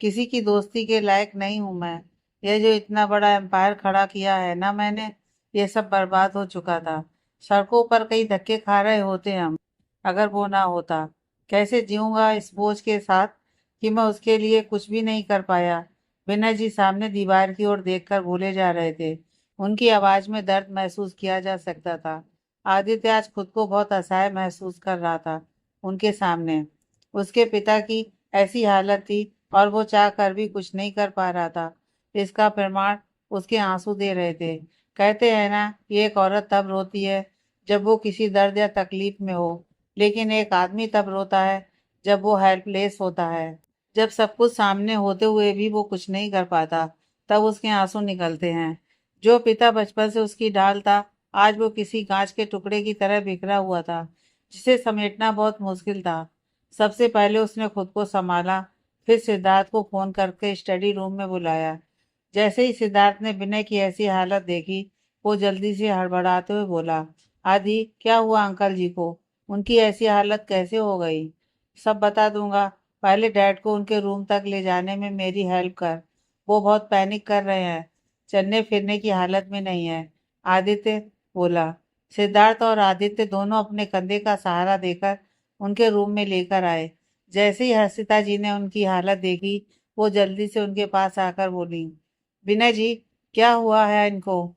किसी की दोस्ती के लायक नहीं हूं मैं। यह जो इतना बड़ा एम्पायर खड़ा किया है ना मैंने, ये सब बर्बाद हो चुका था। सड़कों पर कई धक्के खा रहे होते हम, अगर वो ना होता। कैसे जीऊँगा इस बोझ के साथ कि मैं उसके लिए कुछ भी नहीं कर पाया। विनय जी सामने दीवार की ओर देखकर बोले जा रहे थे। उनकी आवाज़ में दर्द महसूस किया जा सकता था। आदित्य आज खुद को बहुत असहाय महसूस कर रहा था उनके सामने। उसके पिता की ऐसी हालत थी और वो चाह कर भी कुछ नहीं कर पा रहा था। इसका प्रमाण उसके आंसू दे रहे थे। कहते हैं ना कि एक औरत तब रोती है जब वो किसी दर्द या तकलीफ में हो, लेकिन एक आदमी तब रोता है जब वो हेल्पलेस होता है। जब सब कुछ सामने होते हुए भी वो कुछ नहीं कर पाता, तब उसके आंसू निकलते हैं। जो पिता बचपन से उसकी ढाल था, आज वो किसी कांच के टुकड़े की तरह बिखरा हुआ था, जिसे समेटना बहुत मुश्किल था। सबसे पहले उसने खुद को संभाला, फिर सिद्धार्थ को फोन करके स्टडी रूम में बुलाया। जैसे ही सिद्धार्थ ने विनय की ऐसी हालत देखी, वो जल्दी से हड़बड़ाते हुए बोला, आदि क्या हुआ अंकल जी को? उनकी ऐसी हालत कैसे हो गई? सब बता दूंगा। पहले डैड को उनके रूम तक ले जाने में मेरी हेल्प कर। वो बहुत पैनिक कर रहे हैं, चलने फिरने की हालत में नहीं है। आदित्य बोला। सिद्धार्थ और आदित्य दोनों अपने कंधे का सहारा देकर उनके रूम में लेकर आए। जैसे ही हर्षिता जी ने उनकी हालत देखी, वो जल्दी से उनके पास आकर बोली, विनय जी, क्या हुआ है इनको?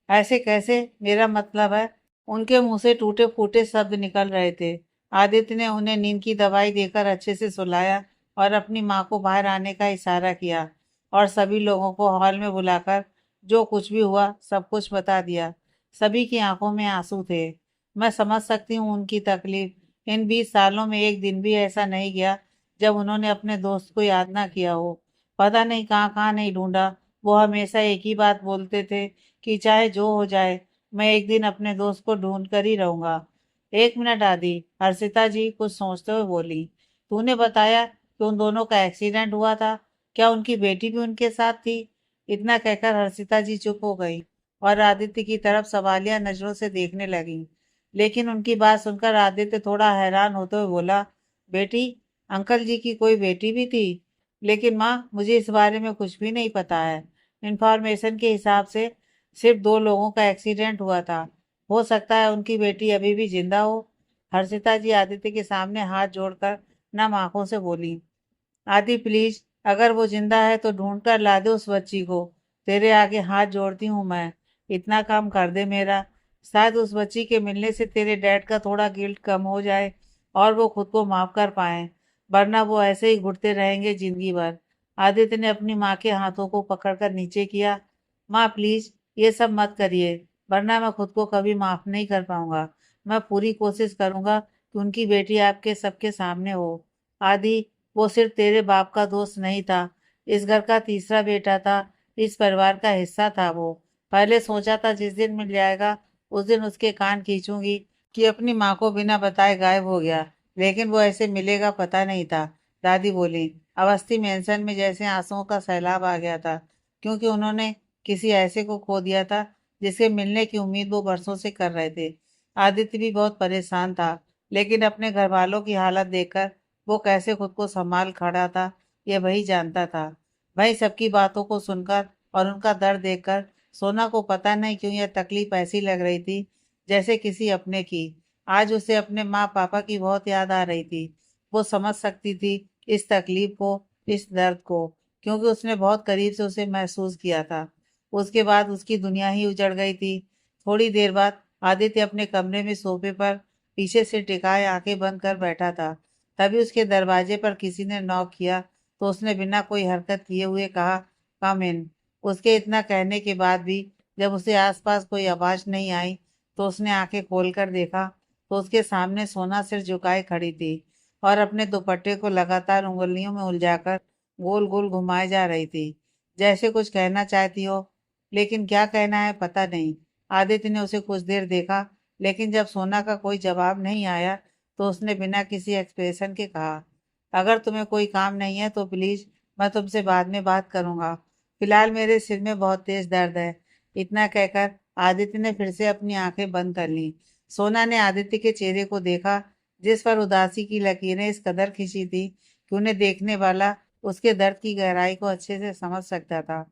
ऐसे कैसे? मेरा मतलब है। उनके मुंह से टूटे फूटे शब्द निकल रहे थे। आदित्य ने उन्हें नींद की दवाई देकर अच्छे से सुलाया और अपनी माँ को बाहर आने का इशारा किया और सभी लोगों को हॉल में बुलाकर जो कुछ भी हुआ सब कुछ बता दिया। सभी की आंखों में आंसू थे। मैं समझ सकती हूँ उनकी तकलीफ। इन 20 सालों में एक दिन भी ऐसा नहीं गया जब उन्होंने अपने दोस्त को याद ना किया हो। पता नहीं कहाँ कहाँ नहीं ढूंढा। वो हमेशा एक ही बात बोलते थे कि चाहे जो हो जाए, मैं एक दिन अपने दोस्त को ढूंढ कर ही रहूंगा। एक मिनट आदि, हर्षिता जी कुछ सोचते हुए बोली, तूने बताया कि उन दोनों का एक्सीडेंट हुआ था, क्या उनकी बेटी भी उनके साथ थी? इतना कहकर हर्षिता जी चुप हो गई और आदित्य की तरफ सवालिया नजरों से देखने लगी। लेकिन उनकी बात सुनकर आदित्य थोड़ा हैरान होते हुए बोला, बेटी, अंकल जी की कोई बेटी भी थी? लेकिन माँ, मुझे इस बारे में कुछ भी नहीं पता है। इंफॉर्मेशन के हिसाब से सिर्फ 2 लोगों का एक्सीडेंट हुआ था। हो सकता है उनकी बेटी अभी भी जिंदा हो। हर्षिता जी आदित्य के सामने हाथ जोड़कर नम आंखों से बोली, आदि प्लीज, अगर वो जिंदा है तो ढूंढ कर ला दे उस बच्ची को। तेरे आगे हाथ जोड़ती हूँ मैं। इतना काम कर दे मेरा। शायद उस बच्ची के मिलने से तेरे डैड का थोड़ा गिल्ट कम हो जाए और वो खुद को माफ कर पाए, वरना वो ऐसे ही घुटते रहेंगे जिंदगी भर। आदित्य ने अपनी माँ के हाथों को पकड़कर नीचे किया। माँ प्लीज, ये सब मत करिए, वरना मैं खुद को कभी माफ नहीं कर पाऊंगा। मैं पूरी कोशिश करूंगा कि उनकी बेटी आपके सबके सामने हो। आदि, वो सिर्फ तेरे बाप का दोस्त नहीं था, इस घर का तीसरा बेटा था। इस परिवार का हिस्सा था वो। पहले सोचा था जिस दिन मिल जाएगा उस दिन उसके कान खींचूंगी कि अपनी माँ को बिना बताए गायब हो गया, लेकिन वो ऐसे मिलेगा पता नहीं था। दादी बोली। अवस्थी मेंशन में जैसे आंसुओं का सैलाब आ गया था, क्योंकि उन्होंने किसी ऐसे को खो दिया था जिसके मिलने की उम्मीद वो बरसों से कर रहे थे। आदित्य भी बहुत परेशान था, लेकिन अपने घर वालों की हालत देखकर वो कैसे खुद को संभाल खड़ा था, ये वही जानता था। वही सबकी बातों को सुनकर और उनका दर्द देखकर सोना को पता नहीं क्यों यह तकलीफ ऐसी लग रही थी जैसे किसी अपने की। आज उसे अपने माँ पापा की बहुत याद आ रही थी। वो समझ सकती थी इस तकलीफ को, इस दर्द को, क्योंकि उसने बहुत करीब से उसे महसूस किया था। उसके बाद उसकी दुनिया ही उजड़ गई थी। थोड़ी देर बाद आदित्य अपने कमरे में सोफे पर पीछे से टिकाए आंखें बंद कर बैठा था। तभी उसके दरवाजे पर किसी ने नॉक किया, तो उसने बिना कोई हरकत किए हुए कहा, कम इन। उसके इतना कहने के बाद भी जब उसे आसपास कोई आवाज नहीं आई, तो उसने आंखें खोलकर देखा, तो उसके सामने सोना सिर झुकाए खड़ी थी और अपने दुपट्टे को लगातार उंगलियों में उलझाकर गोल गोल घुमाए जा रही थी, जैसे कुछ कहना चाहती हो, लेकिन क्या कहना है पता नहीं। आदित्य ने उसे कुछ देर देखा, लेकिन जब सोना का कोई जवाब नहीं आया, तो उसने बिना किसी एक्सप्रेशन के कहा, अगर तुम्हें कोई काम नहीं है तो प्लीज, मैं तुमसे बाद में बात करूंगा। फिलहाल मेरे सिर में बहुत तेज दर्द है। इतना कहकर आदित्य ने फिर से अपनी आंखें बंद कर ली। सोना ने आदित्य के चेहरे को देखा, जिस पर उदासी की लकीरें इस कदर खिंची थी कि उन्हें देखने वाला उसके दर्द की गहराई को अच्छे से समझ सकता था।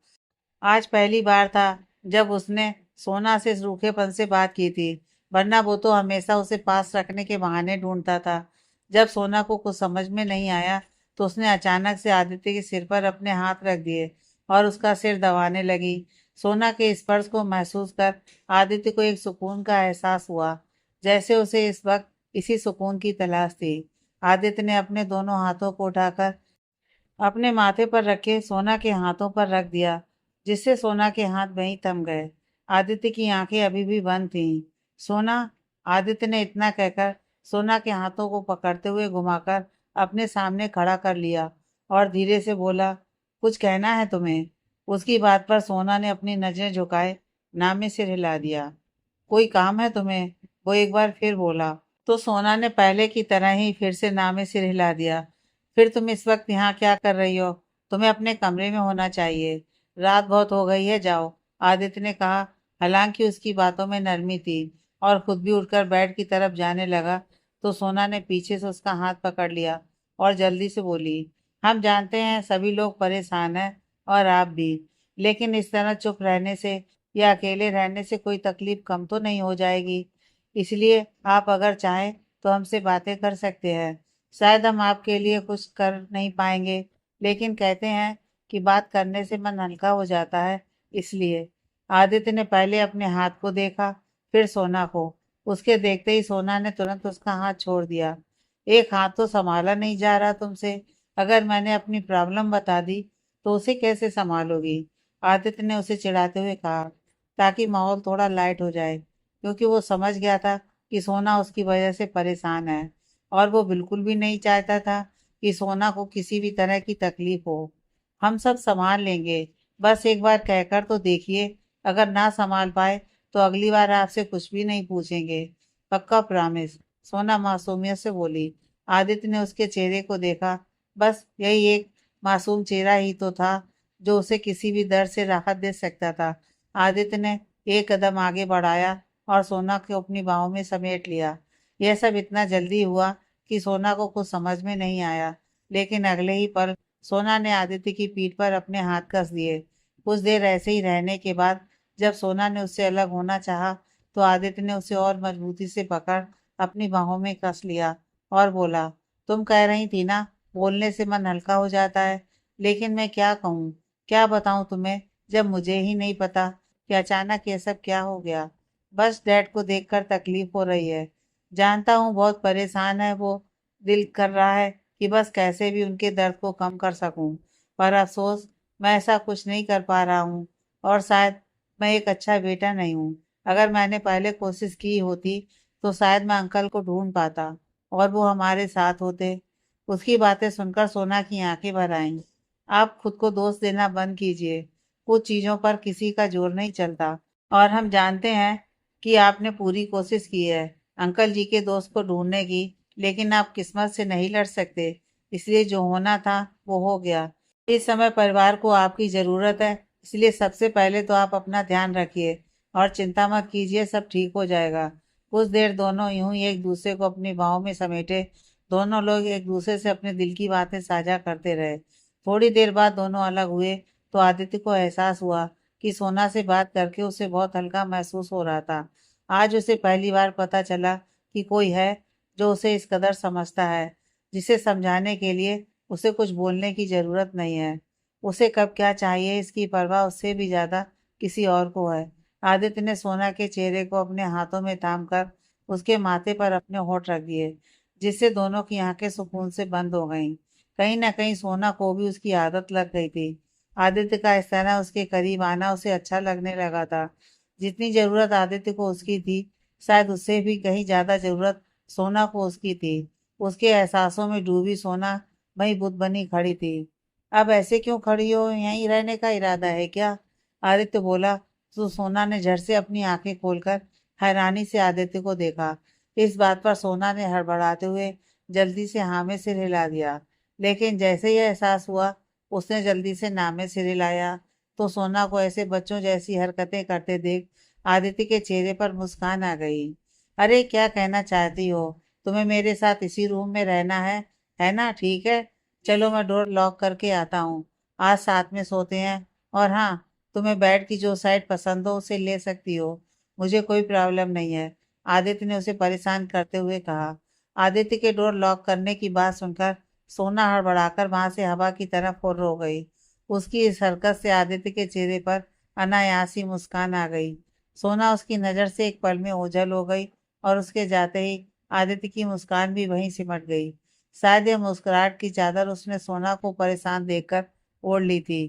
आज पहली बार था जब उसने सोना से रूखेपन से बात की थी। वरना वो तो हमेशा उसे पास रखने के बहाने ढूंढता था। जब सोना को कुछ समझ में नहीं आया तो उसने अचानक से आदित्य के सिर पर अपने हाथ रख दिए और उसका सिर दबाने लगी। सोना के स्पर्श को महसूस कर आदित्य को एक सुकून का एहसास हुआ, जैसे उसे इस वक्त इसी सुकून की तलाश थी। आदित्य ने अपने दोनों हाथों को उठाकर अपने माथे पर रखे सोना के हाथों पर रख दिया, जिससे सोना के हाथ वहीं थम गए। आदित्य की आंखें अभी भी बंद थीं। सोना, आदित्य ने इतना कहकर सोना के हाथों को पकड़ते हुए घुमाकर अपने सामने खड़ा कर लिया और धीरे से बोला, कुछ कहना है तुम्हें? उसकी बात पर सोना ने अपनी नजरें झुकाए नाम में सिर हिला दिया। कोई काम है तुम्हें? वो एक बार फिर बोला। तो सोना ने पहले की तरह ही फिर से नामे सिर हिला दिया। फिर तुम इस वक्त यहाँ क्या कर रही हो? तुम्हें अपने कमरे में होना चाहिए। रात बहुत हो गई है, जाओ, आदित्य ने कहा। हालांकि उसकी बातों में नरमी थी और खुद भी उठकर बेड की तरफ जाने लगा तो सोना ने पीछे से उसका हाथ पकड़ लिया और जल्दी से बोली, हम जानते हैं सभी लोग परेशान हैं और आप भी, लेकिन इस तरह चुप रहने से या अकेले रहने से कोई तकलीफ कम तो नहीं हो जाएगी। इसलिए आप अगर चाहें तो हमसे बातें कर सकते हैं। शायद हम आपके लिए कुछ कर नहीं पाएंगे, लेकिन कहते हैं कि बात करने से मन हल्का हो जाता है, इसलिए। आदित्य ने पहले अपने हाथ को देखा, फिर सोना को। उसके देखते ही सोना ने तुरंत उसका हाथ छोड़ दिया। एक हाथ तो संभाला नहीं जा रहा तुमसे। अगर मैंने अपनी प्रॉब्लम बता दी तो उसे कैसे संभालोगी? आदित्य ने उसे चिढ़ाते हुए कहा, ताकि माहौल थोड़ा लाइट हो जाए, क्योंकि वो समझ गया था कि सोना उसकी वजह से परेशान है और वो बिल्कुल भी नहीं चाहता था कि सोना को किसी भी तरह की तकलीफ हो। हम सब संभाल लेंगे, बस एक बार कहकर तो देखिए। अगर ना संभाल पाए तो अगली बार आपसे कुछ भी नहीं पूछेंगे, पक्का प्रॉमिस, सोना मासूमियत से बोली। आदित्य ने उसके चेहरे को देखा। बस यही एक मासूम चेहरा ही तो था जो उसे किसी भी दर्द से राहत दे सकता था। आदित्य ने एक कदम आगे बढ़ाया और सोना को अपनी बाहों में समेट लिया। यह सब इतना जल्दी हुआ कि सोना को कुछ समझ में नहीं आया, लेकिन अगले ही पल सोना ने आदित्य की पीठ पर अपने हाथ कस दिए। कुछ देर ऐसे ही रहने के बाद जब सोना ने उससे अलग होना चाहा तो आदित्य ने उसे और मजबूती से पकड़ अपनी बाहों में कस लिया और बोला, तुम कह रही थी ना, बोलने से मन हल्का हो जाता है। लेकिन मैं क्या कहूँ, क्या बताऊँ तुम्हें, जब मुझे ही नहीं पता कि अचानक ये सब क्या हो गया। बस डैड को देखकर तकलीफ हो रही है। जानता हूँ बहुत परेशान है वो, दिल कर रहा है कि बस कैसे भी उनके दर्द को कम कर सकूं, पर अफसोस मैं ऐसा कुछ नहीं कर पा रहा हूँ। और शायद मैं एक अच्छा बेटा नहीं हूँ। अगर मैंने पहले कोशिश की होती तो शायद मैं अंकल को ढूंढ पाता और वो हमारे साथ होते। उसकी बातें सुनकर सोना की आंखें भर आईं। आप खुद को दोष देना बंद कीजिए। कुछ चीजों पर किसी का जोर नहीं चलता और हम जानते हैं कि आपने पूरी कोशिश की है अंकल जी के दोस्त को ढूंढने की, लेकिन आप किस्मत से नहीं लड़ सकते। इसलिए जो होना था वो हो गया। इस समय परिवार को आपकी ज़रूरत है, इसलिए सबसे पहले तो आप अपना ध्यान रखिए और चिंता मत कीजिए, सब ठीक हो जाएगा। कुछ देर दोनों यूं ही एक दूसरे को अपनी बाहों में समेटे दोनों लोग एक दूसरे से अपने दिल की बातें साझा करते रहे। थोड़ी देर बाद दोनों अलग हुए तो आदित्य को एहसास हुआ कि सोना से बात करके उसे बहुत हल्का महसूस हो रहा था। आज उसे पहली बार पता चला कि कोई है जो उसे इस कदर समझता है, जिसे समझाने के लिए उसे कुछ बोलने की ज़रूरत नहीं है। उसे कब क्या चाहिए इसकी परवाह उससे भी ज़्यादा किसी और को है। आदित्य ने सोना के चेहरे को अपने हाथों में थाम कर उसके माथे पर अपने होंठ रख दिए, जिससे दोनों की आंखें सुकून से बंद हो गईं। कहीं न कहीं सोना को भी उसकी आदत लग गई थी। आदित्य का इस तरह उसके करीब आना उसे अच्छा लगने लगा था। जितनी ज़रूरत आदित्य को उसकी थी, शायद उससे भी कहीं ज़्यादा ज़रूरत सोना को उसकी थी। उसके एहसासों में डूबी सोना वहीं बुत बनी खड़ी थी। अब ऐसे क्यों खड़ी हो, यहीं रहने का इरादा है क्या? आदित्य बोला। तो सोना ने झट से अपनी आंखें खोलकर हैरानी से आदित्य को देखा। इस बात पर सोना ने हड़बड़ाते हुए जल्दी से हाँ में सिर हिला दिया, लेकिन जैसे ही एहसास हुआ उसने जल्दी से ना में सिर हिलाया तो सोना को ऐसे बच्चों जैसी हरकतें करते देख आदित्य के चेहरे पर मुस्कान आ गई। अरे क्या कहना चाहती हो? तुम्हें मेरे साथ इसी रूम में रहना है ना? ठीक है, चलो मैं डोर लॉक करके आता हूँ। आज साथ में सोते हैं। और हाँ, तुम्हें बेड की जो साइड पसंद हो उसे ले सकती हो, मुझे कोई प्रॉब्लम नहीं है। आदित्य ने उसे परेशान करते हुए कहा। आदित्य के डोर लॉक करने की बात सुनकर सोना हड़बड़ाकर वहां से हवा की तरफ फुर्र हो गई। उसकी इस हरकत से आदित्य के चेहरे पर अनायासी मुस्कान आ गई। सोना उसकी नज़र से एक पल में ओझल हो गई और उसके जाते ही आदित्य की मुस्कान भी वहीं सिमट गई। शायद यह मुस्कुराहट की चादर उसने सोना को परेशान देखकर ओढ़ ली थी।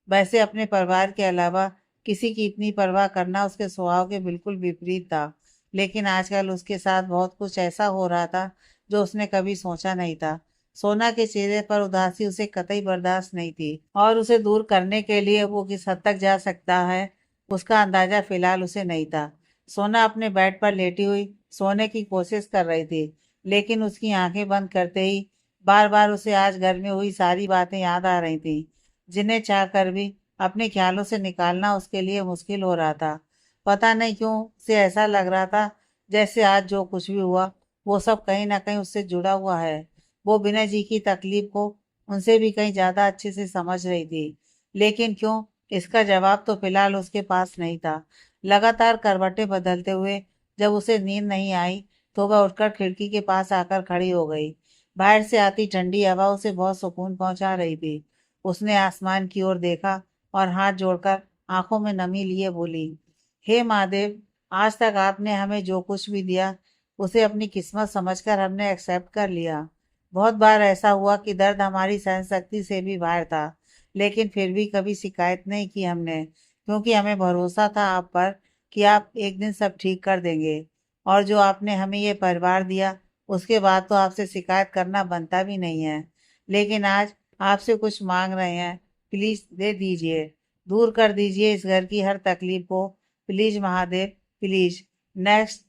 वैसे अपने परिवार के अलावा किसी की इतनी परवाह करना उसके स्वभाव के बिल्कुल विपरीत था, लेकिन आजकल उसके साथ बहुत कुछ ऐसा हो रहा था जो उसने कभी सोचा नहीं था। सोना के चेहरे पर उदासी उसे कतई बर्दाश्त नहीं थी और उसे दूर करने के लिए वो किस हद तक जा सकता है उसका अंदाजा फिलहाल उसे नहीं था। सोना अपने बेड पर लेटी हुई सोने की कोशिश कर रही थी, लेकिन उसकी आंखें बंद करते ही बार बार उसे आज घर में हुई सारी बातें याद आ रही थी, जिन्हें चाह कर भी अपने ख्यालों से निकालना उसके लिए मुश्किल हो रहा था। पता नहीं क्यों उसे ऐसा लग रहा था जैसे आज जो कुछ भी हुआ वो सब कहीं ना कहीं उससे जुड़ा हुआ है। वो विनय जी की तकलीफ को उनसे भी कहीं ज्यादा अच्छे से समझ रही थी, लेकिन क्यों, इसका जवाब तो फिलहाल उसके पास नहीं था। लगातार करवटें बदलते हुए जब उसे नींद नहीं आई तो वह उठकर खिड़की के पास आकर खड़ी हो गई। बाहर से आती ठंडी हवा उसे बहुत सुकून पहुंचा रही थी। उसने आसमान की ओर देखा और हाथ जोड़कर आंखों में नमी लिए बोली, हे महादेव, आज तक आपने हमें जो कुछ भी दिया उसे अपनी किस्मत समझकर हमने एक्सेप्ट कर लिया। बहुत बार ऐसा हुआ कि दर्द हमारी सहन शक्ति से भी बाहर था, लेकिन फिर भी कभी शिकायत नहीं की हमने, क्योंकि हमें भरोसा था आप पर कि आप एक दिन सब ठीक कर देंगे। और जो आपने हमें ये परिवार दिया उसके बाद तो आपसे शिकायत करना बनता भी नहीं है। लेकिन आज आपसे कुछ मांग रहे हैं, प्लीज दे दीजिए। दूर कर दीजिए इस घर की हर तकलीफ को, please Mahadev, please. Next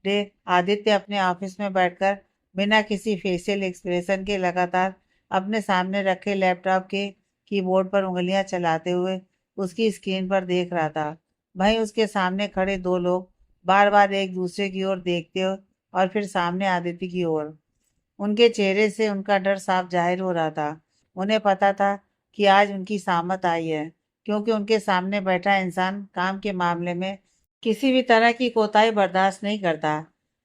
day Aditya अपने ऑफिस में बैठकर बिना किसी फेशियल एक्सप्रेशन के लगातार अपने सामने रखे लैपटॉप के कीबोर्ड पर उंगलियां चलाते हुए उसकी स्क्रीन पर देख रहा था। वहीं उसके सामने खड़े दो लोग बार बार एक दूसरे की ओर देखते और फिर सामने आदित्य की ओर। उनके चेहरे से उनका डर साफ जाहिर हो रहा था। उन्हें पता था कि आज उनकी सामत आई है, क्योंकि उनके सामने बैठा इंसान काम के मामले में किसी भी तरह की कोताही बर्दाश्त नहीं करता।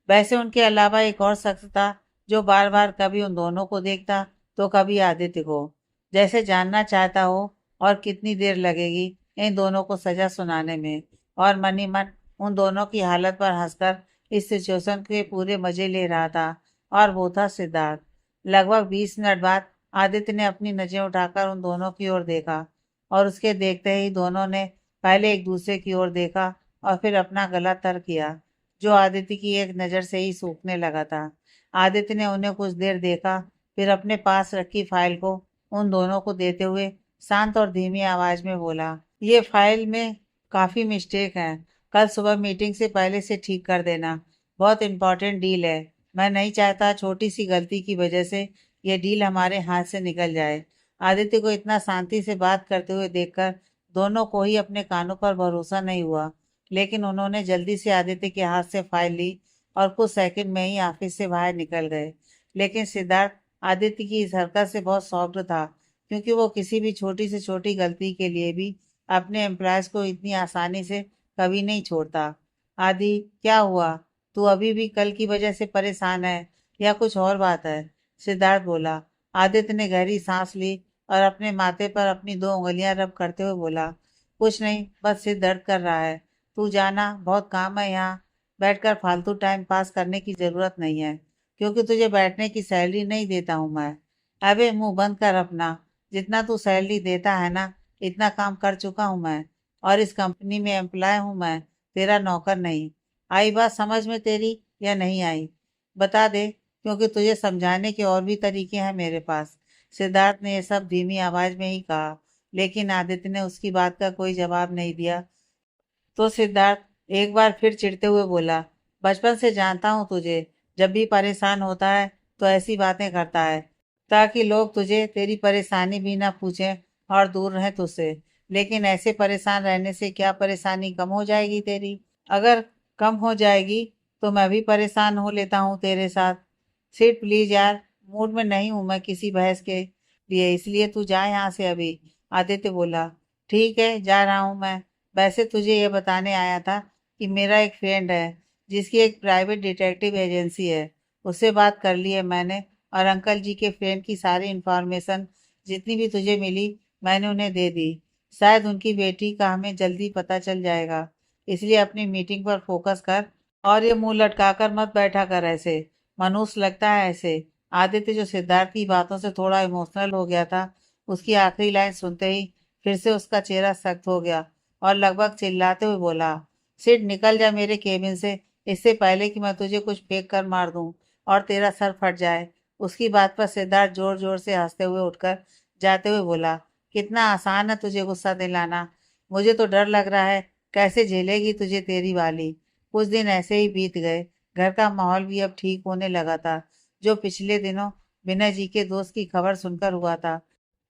वैसे उनके अलावा एक और शख्स था जो बार बार कभी उन दोनों को देखता तो कभी आदित्य को, जैसे जानना चाहता हो और कितनी देर लगेगी इन दोनों को सजा सुनाने में, और मन ही मन उन दोनों की हालत पर हंसकर इस सिचुएशन के पूरे मजे ले रहा था। और वो था सिद्धार्थ। लगभग 20 मिनट बाद आदित्य ने अपनी नजरें उठाकर उन दोनों की ओर देखा, और उसके देखते ही दोनों ने पहले एक दूसरे की ओर देखा और फिर अपना गला तर किया, जो आदित्य की एक नज़र से ही सूखने लगा था। आदित्य ने उन्हें कुछ देर देखा, फिर अपने पास रखी फाइल को उन दोनों को देते हुए शांत और धीमी आवाज में बोला, ये फाइल में काफी मिस्टेक है, कल सुबह मीटिंग से पहले से ठीक कर देना। बहुत इंपॉर्टेंट डील है, मैं नहीं चाहता छोटी सी गलती की वजह से ये डील हमारे हाथ से निकल जाए। आदित्य को इतना शांति से बात करते हुए देखकर दोनों को ही अपने कानों पर भरोसा नहीं हुआ, लेकिन उन्होंने जल्दी से आदित्य के हाथ से फाइल ली और कुछ सेकंड में ही ऑफिस से बाहर निकल गए। लेकिन सिद्धार्थ आदित्य की इस हरकत से बहुत सॉफ्ट था, क्योंकि वो किसी भी छोटी से छोटी गलती के लिए भी अपने एम्प्लॉयज को इतनी आसानी से कभी नहीं छोड़ता। आदि, क्या हुआ? तू अभी भी कल की वजह से परेशान है या कुछ और बात है? सिद्धार्थ बोला। आदित्य ने गहरी सांस ली और अपने माथे पर अपनी दो उंगलियां रब करते हुए बोला, कुछ नहीं, बस सिर दर्द कर रहा है। तू जाना, बहुत काम है यहाँ। बैठकर फालतू टाइम पास करने की जरूरत नहीं है, क्योंकि तुझे बैठने की सैलरी नहीं देता हूँ मैं। अबे मुंह बंद कर अपना। जितना तू सैलरी देता है ना, इतना काम कर चुका हूँ मैं, और इस कंपनी में एम्प्लॉय हूँ मैं, तेरा नौकर नहीं। आई बात समझ में तेरी या नहीं आई? बता दे, क्योंकि तुझे समझाने के और भी तरीके हैं मेरे पास। सिद्धार्थ ने यह सब धीमी आवाज में ही कहा, लेकिन आदित्य ने उसकी बात का कोई जवाब नहीं दिया। तो सिद्धार्थ एक बार फिर चिढ़ते हुए बोला, बचपन से जानता हूँ तुझे, जब भी परेशान होता है तो ऐसी बातें करता है, ताकि लोग तुझे तेरी परेशानी भी ना पूछें और दूर रहें तुझसे। लेकिन ऐसे परेशान रहने से क्या परेशानी कम हो जाएगी तेरी? अगर कम हो जाएगी तो मैं भी परेशान हो लेता हूँ तेरे साथ। सिट प्लीज यार, मूड में नहीं हूँ मैं किसी बहस के लिए, इसलिए तू जा यहाँ से अभी। आदित्य बोला, ठीक है, जा रहा हूँ मैं। वैसे तुझे ये बताने आया था कि मेरा एक फ्रेंड है जिसकी एक प्राइवेट डिटेक्टिव एजेंसी है, उससे बात कर ली है मैंने, और अंकल जी के फ्रेंड की सारी इन्फॉर्मेशन जितनी भी तुझे मिली मैंने उन्हें दे दी। शायद उनकी बेटी का हमें जल्दी पता चल जाएगा, इसलिए अपनी मीटिंग पर फोकस कर। और ये मुंह लटका कर मत बैठा कर ऐसे, मनूस लगता है ऐसे। आदित्य, जो सिद्धार्थ की बातों से थोड़ा इमोशनल हो गया था, उसकी आखिरी लाइन सुनते ही फिर से उसका चेहरा सख्त हो गया और लगभग चिल्लाते हुए बोला, सिड, निकल जा मेरे केबिन से, इससे पहले कि मैं तुझे कुछ फेंक कर मार दूं और तेरा सर फट जाए। उसकी बात पर सिद्धार्थ जोर जोर से हंसते हुए उठकर जाते हुए बोला, कितना आसान है तुझे गुस्सा दिलाना। मुझे तो डर लग रहा है कैसे झेलेगी तुझे तेरी वाली। कुछ दिन ऐसे ही बीत गए। घर का माहौल भी अब ठीक होने लगा था, जो पिछले दिनों विनय जी के दोस्त की खबर सुनकर हुआ था।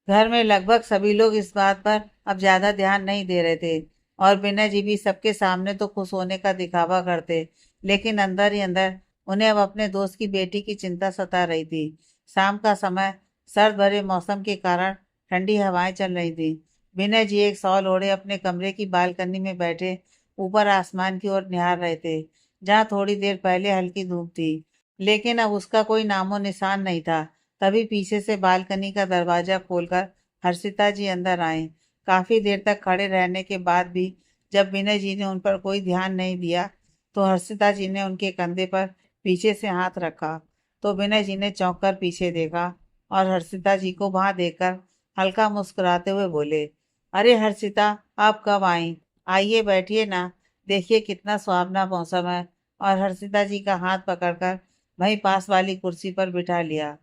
घर में लगभग सभी लोग इस बात पर अब ज्यादा ध्यान नहीं दे रहे थे, और विनय जी भी सबके सामने तो खुश होने का दिखावा करते, लेकिन अंदर ही अंदर उन्हें अब अपने दोस्त की बेटी की चिंता सता रही थी। शाम का समय, सर्द भरे मौसम के कारण ठंडी हवाएं चल रही थी। विनय जी एक शॉल ओढ़े अपने कमरे की बालकनी में बैठे ऊपर आसमान की ओर निहार रहे थे, जहाँ थोड़ी देर पहले हल्की धूप थी, लेकिन अब उसका कोई नामो निशान नहीं था। तभी पीछे से बालकनी का दरवाजा खोलकर हर्षिता जी अंदर आए। काफी देर तक खड़े रहने के बाद भी जब विनय जी ने उन पर कोई ध्यान नहीं दिया, तो हर्षिता जी ने उनके कंधे पर पीछे से हाथ रखा। तो विनय जी ने चौंक कर पीछे देखा और हर्षिता जी को वहां देखकर हल्का मुस्कुराते हुए बोले, अरे हर्षिता, आप कब आई? आइए बैठिए ना, देखिए कितना सुहावना मौसम है। और हर्षिता जी का हाथ पकड़कर वहीं पास वाली कुर्सी पर बिठा लिया।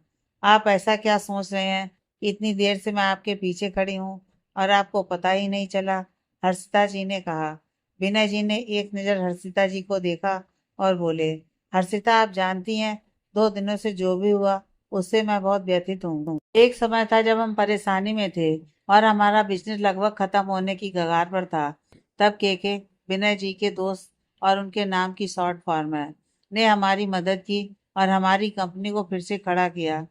आप ऐसा क्या सोच रहे हैं कि इतनी देर से मैं आपके पीछे खड़ी हूँ और आपको पता ही नहीं चला? हर्षिता जी ने कहा। विनय जी ने एक नज़र हर्षिता जी को देखा और बोले, हर्षिता, आप जानती हैं, 2 दिनों से जो भी हुआ उससे मैं बहुत व्यथित हूँ। एक समय था जब हम परेशानी में थे और हमारा बिजनेस लगभग खत्म होने की कगार पर था। तब के विनय जी के दोस्त और उनके नाम की शॉर्ट फॉर्म है, ने हमारी मदद की और हमारी कंपनी को फिर से खड़ा किया।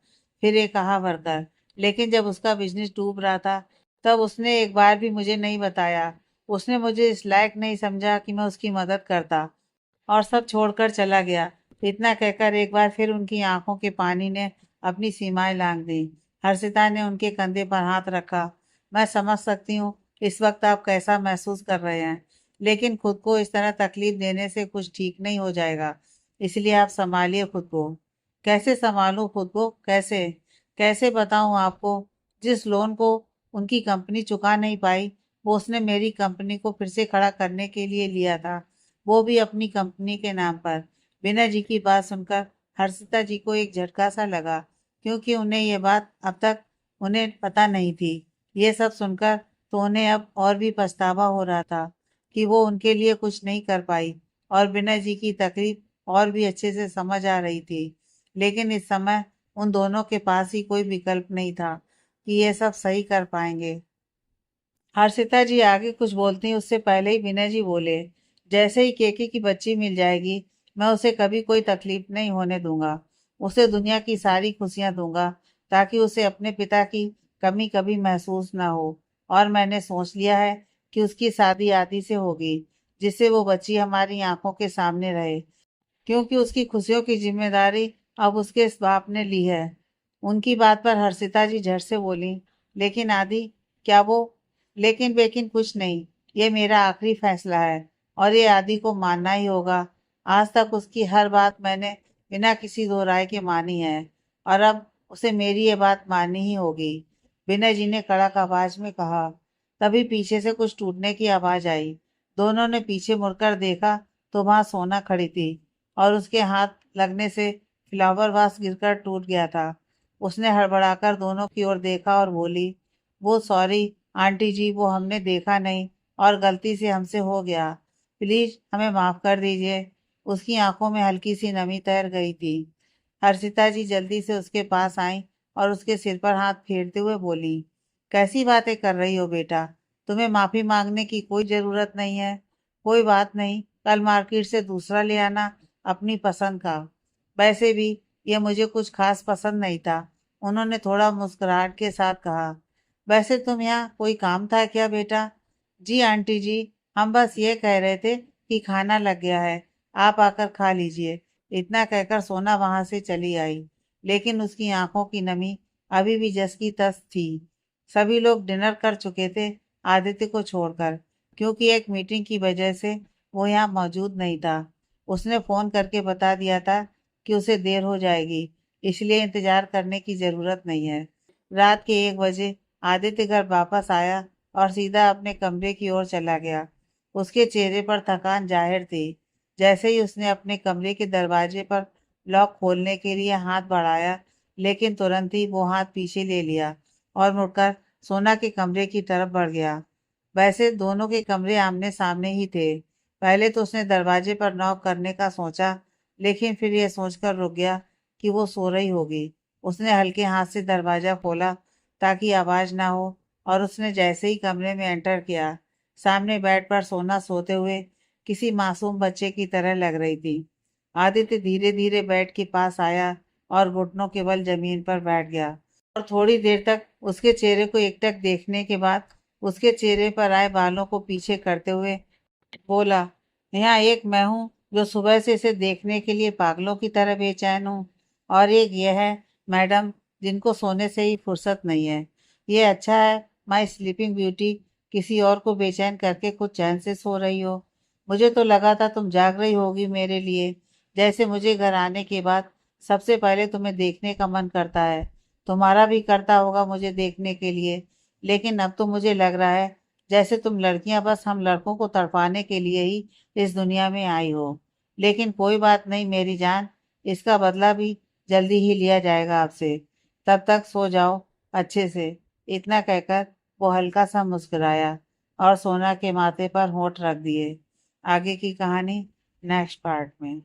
फिर एक कहा वर्कर, लेकिन जब उसका बिजनेस डूब रहा था तब उसने एक बार भी मुझे नहीं बताया। उसने मुझे इस लायक नहीं समझा कि मैं उसकी मदद करता, और सब छोड़कर चला गया। इतना कहकर एक बार फिर उनकी आंखों के पानी ने अपनी सीमाएं लांघ दी। हर्षिता ने उनके कंधे पर हाथ रखा। मैं समझ सकती हूँ इस वक्त आप कैसा महसूस कर रहे हैं, लेकिन खुद को इस तरह तकलीफ देने से कुछ ठीक नहीं हो जाएगा। इसलिए आप संभालिए खुद को। कैसे संभालूं खुद को? कैसे कैसे बताऊं आपको? जिस लोन को उनकी कंपनी चुका नहीं पाई, वो उसने मेरी कंपनी को फिर से खड़ा करने के लिए लिया था, वो भी अपनी कंपनी के नाम पर। विनय जी की बात सुनकर हर्षिता जी को एक झटका सा लगा, क्योंकि उन्हें ये बात अब तक उन्हें पता नहीं थी। ये सब सुनकर तो उन्हें अब और भी पछतावा हो रहा था कि वो उनके लिए कुछ नहीं कर पाई, और विनय जी की तकलीफ और भी अच्छे से समझ आ रही थी। लेकिन इस समय उन दोनों के पास ही कोई विकल्प नहीं था कि ये सब सही कर पाएंगे। हर्षिता जी आगे कुछ बोलती हैं उससे पहले ही विनय जी बोले, जैसे ही केके की बच्ची मिल जाएगी, मैं उसे कभी कोई तकलीफ नहीं होने दूंगा। उसे दुनिया की सारी खुशियां दूंगा, ताकि उसे अपने पिता की कमी कभी महसूस ना हो। और मैंने सोच लिया है कि उसकी शादी आदि से होगी, जिससे वो बच्ची हमारी आंखों के सामने रहे, क्योंकि उसकी खुशियों की जिम्मेदारी अब उसके इस बाप ने ली है। उनकी बात पर हर्षिता जी झट से बोली, लेकिन आदि, क्या वो? लेकिन बेकिन कुछ नहीं, ये मेरा आखिरी फैसला है और ये आदि को मानना ही होगा। आज तक उसकी हर बात मैंने बिना किसी दो राय के मानी है, और अब उसे मेरी ये बात माननी ही होगी। विनय जी ने कड़क आवाज में कहा। तभी पीछे से कुछ टूटने की आवाज आई। दोनों ने पीछे मुड़कर देखा तो वहां सोना खड़ी थी, और उसके हाथ लगने से फ्लावर वास गिरकर टूट गया था। उसने हड़बड़ाकर दोनों की ओर देखा और बोली, वो सॉरी आंटी जी, वो हमने देखा नहीं और गलती से हमसे हो गया। प्लीज हमें माफ कर दीजिए। उसकी आंखों में हल्की सी नमी तैर गई थी। हर्षिता जी जल्दी से उसके पास आई और उसके सिर पर हाथ फेरते हुए बोली, कैसी बातें कर रही हो बेटा? तुम्हें माफी मांगने की कोई जरूरत नहीं है। कोई बात नहीं, कल मार्केट से दूसरा ले आना, अपनी पसंद का। वैसे भी ये मुझे कुछ खास पसंद नहीं था। उन्होंने थोड़ा मुस्कुराहट के साथ कहा। वैसे तुम यहाँ कोई काम था क्या बेटा? जी आंटी जी, हम बस ये कह रहे थे कि खाना लग गया है, आप आकर खा लीजिए। इतना कहकर सोना वहां से चली आई, लेकिन उसकी आंखों की नमी अभी भी जस की तस थी। सभी लोग डिनर कर चुके थे, आदित्य को छोड़कर, क्योंकि एक मीटिंग की वजह से वो यहाँ मौजूद नहीं था। उसने फोन करके बता दिया था कि उसे देर हो जाएगी, इसलिए इंतजार करने की जरूरत नहीं है। रात के 1 बजे आदित्य घर वापस आया और सीधा अपने कमरे की ओर चला गया। उसके चेहरे पर थकान जाहिर थी। जैसे ही उसने अपने कमरे के दरवाजे पर लॉक खोलने के लिए हाथ बढ़ाया, लेकिन तुरंत ही वो हाथ पीछे ले लिया और मुड़कर सोना के कमरे की तरफ बढ़ गया। वैसे दोनों के कमरे आमने सामने ही थे। पहले तो उसने दरवाजे पर नॉक करने का सोचा, लेकिन फिर यह सोचकर रुक गया कि वो सो रही होगी। उसने हल्के हाथ से दरवाजा खोला ताकि आवाज ना हो, और उसने जैसे ही कमरे में एंटर किया, सामने बेड पर सोना सोते हुए किसी मासूम बच्चे की तरह लग रही थी। आदित्य धीरे धीरे बेड के पास आया और घुटनों के बल जमीन पर बैठ गया, और थोड़ी देर तक उसके चेहरे को एकटक देखने के बाद उसके चेहरे पर आए बालों को पीछे करते हुए बोला, यहाँ एक मैं हूँ जो सुबह से इसे देखने के लिए पागलों की तरह बेचैन हूँ, और एक यह है मैडम जिनको सोने से ही फुर्सत नहीं है। ये अच्छा है माई स्लीपिंग ब्यूटी, किसी और को बेचैन करके कुछ चैन से सो रही हो। मुझे तो लगा था तुम जाग रही होगी मेरे लिए, जैसे मुझे घर आने के बाद सबसे पहले तुम्हें देखने का मन करता है। तुम्हारा भी करता होगा मुझे देखने के लिए, लेकिन अब तो मुझे लग रहा है जैसे तुम लड़कियां बस हम लड़कों को तड़पाने के लिए ही इस दुनिया में आई हो। लेकिन कोई बात नहीं मेरी जान, इसका बदला भी जल्दी ही लिया जाएगा आपसे। तब तक सो जाओ अच्छे से। इतना कहकर वो हल्का सा मुस्कुराया और सोना के माथे पर होंठ रख दिए। आगे की कहानी नेक्स्ट पार्ट में।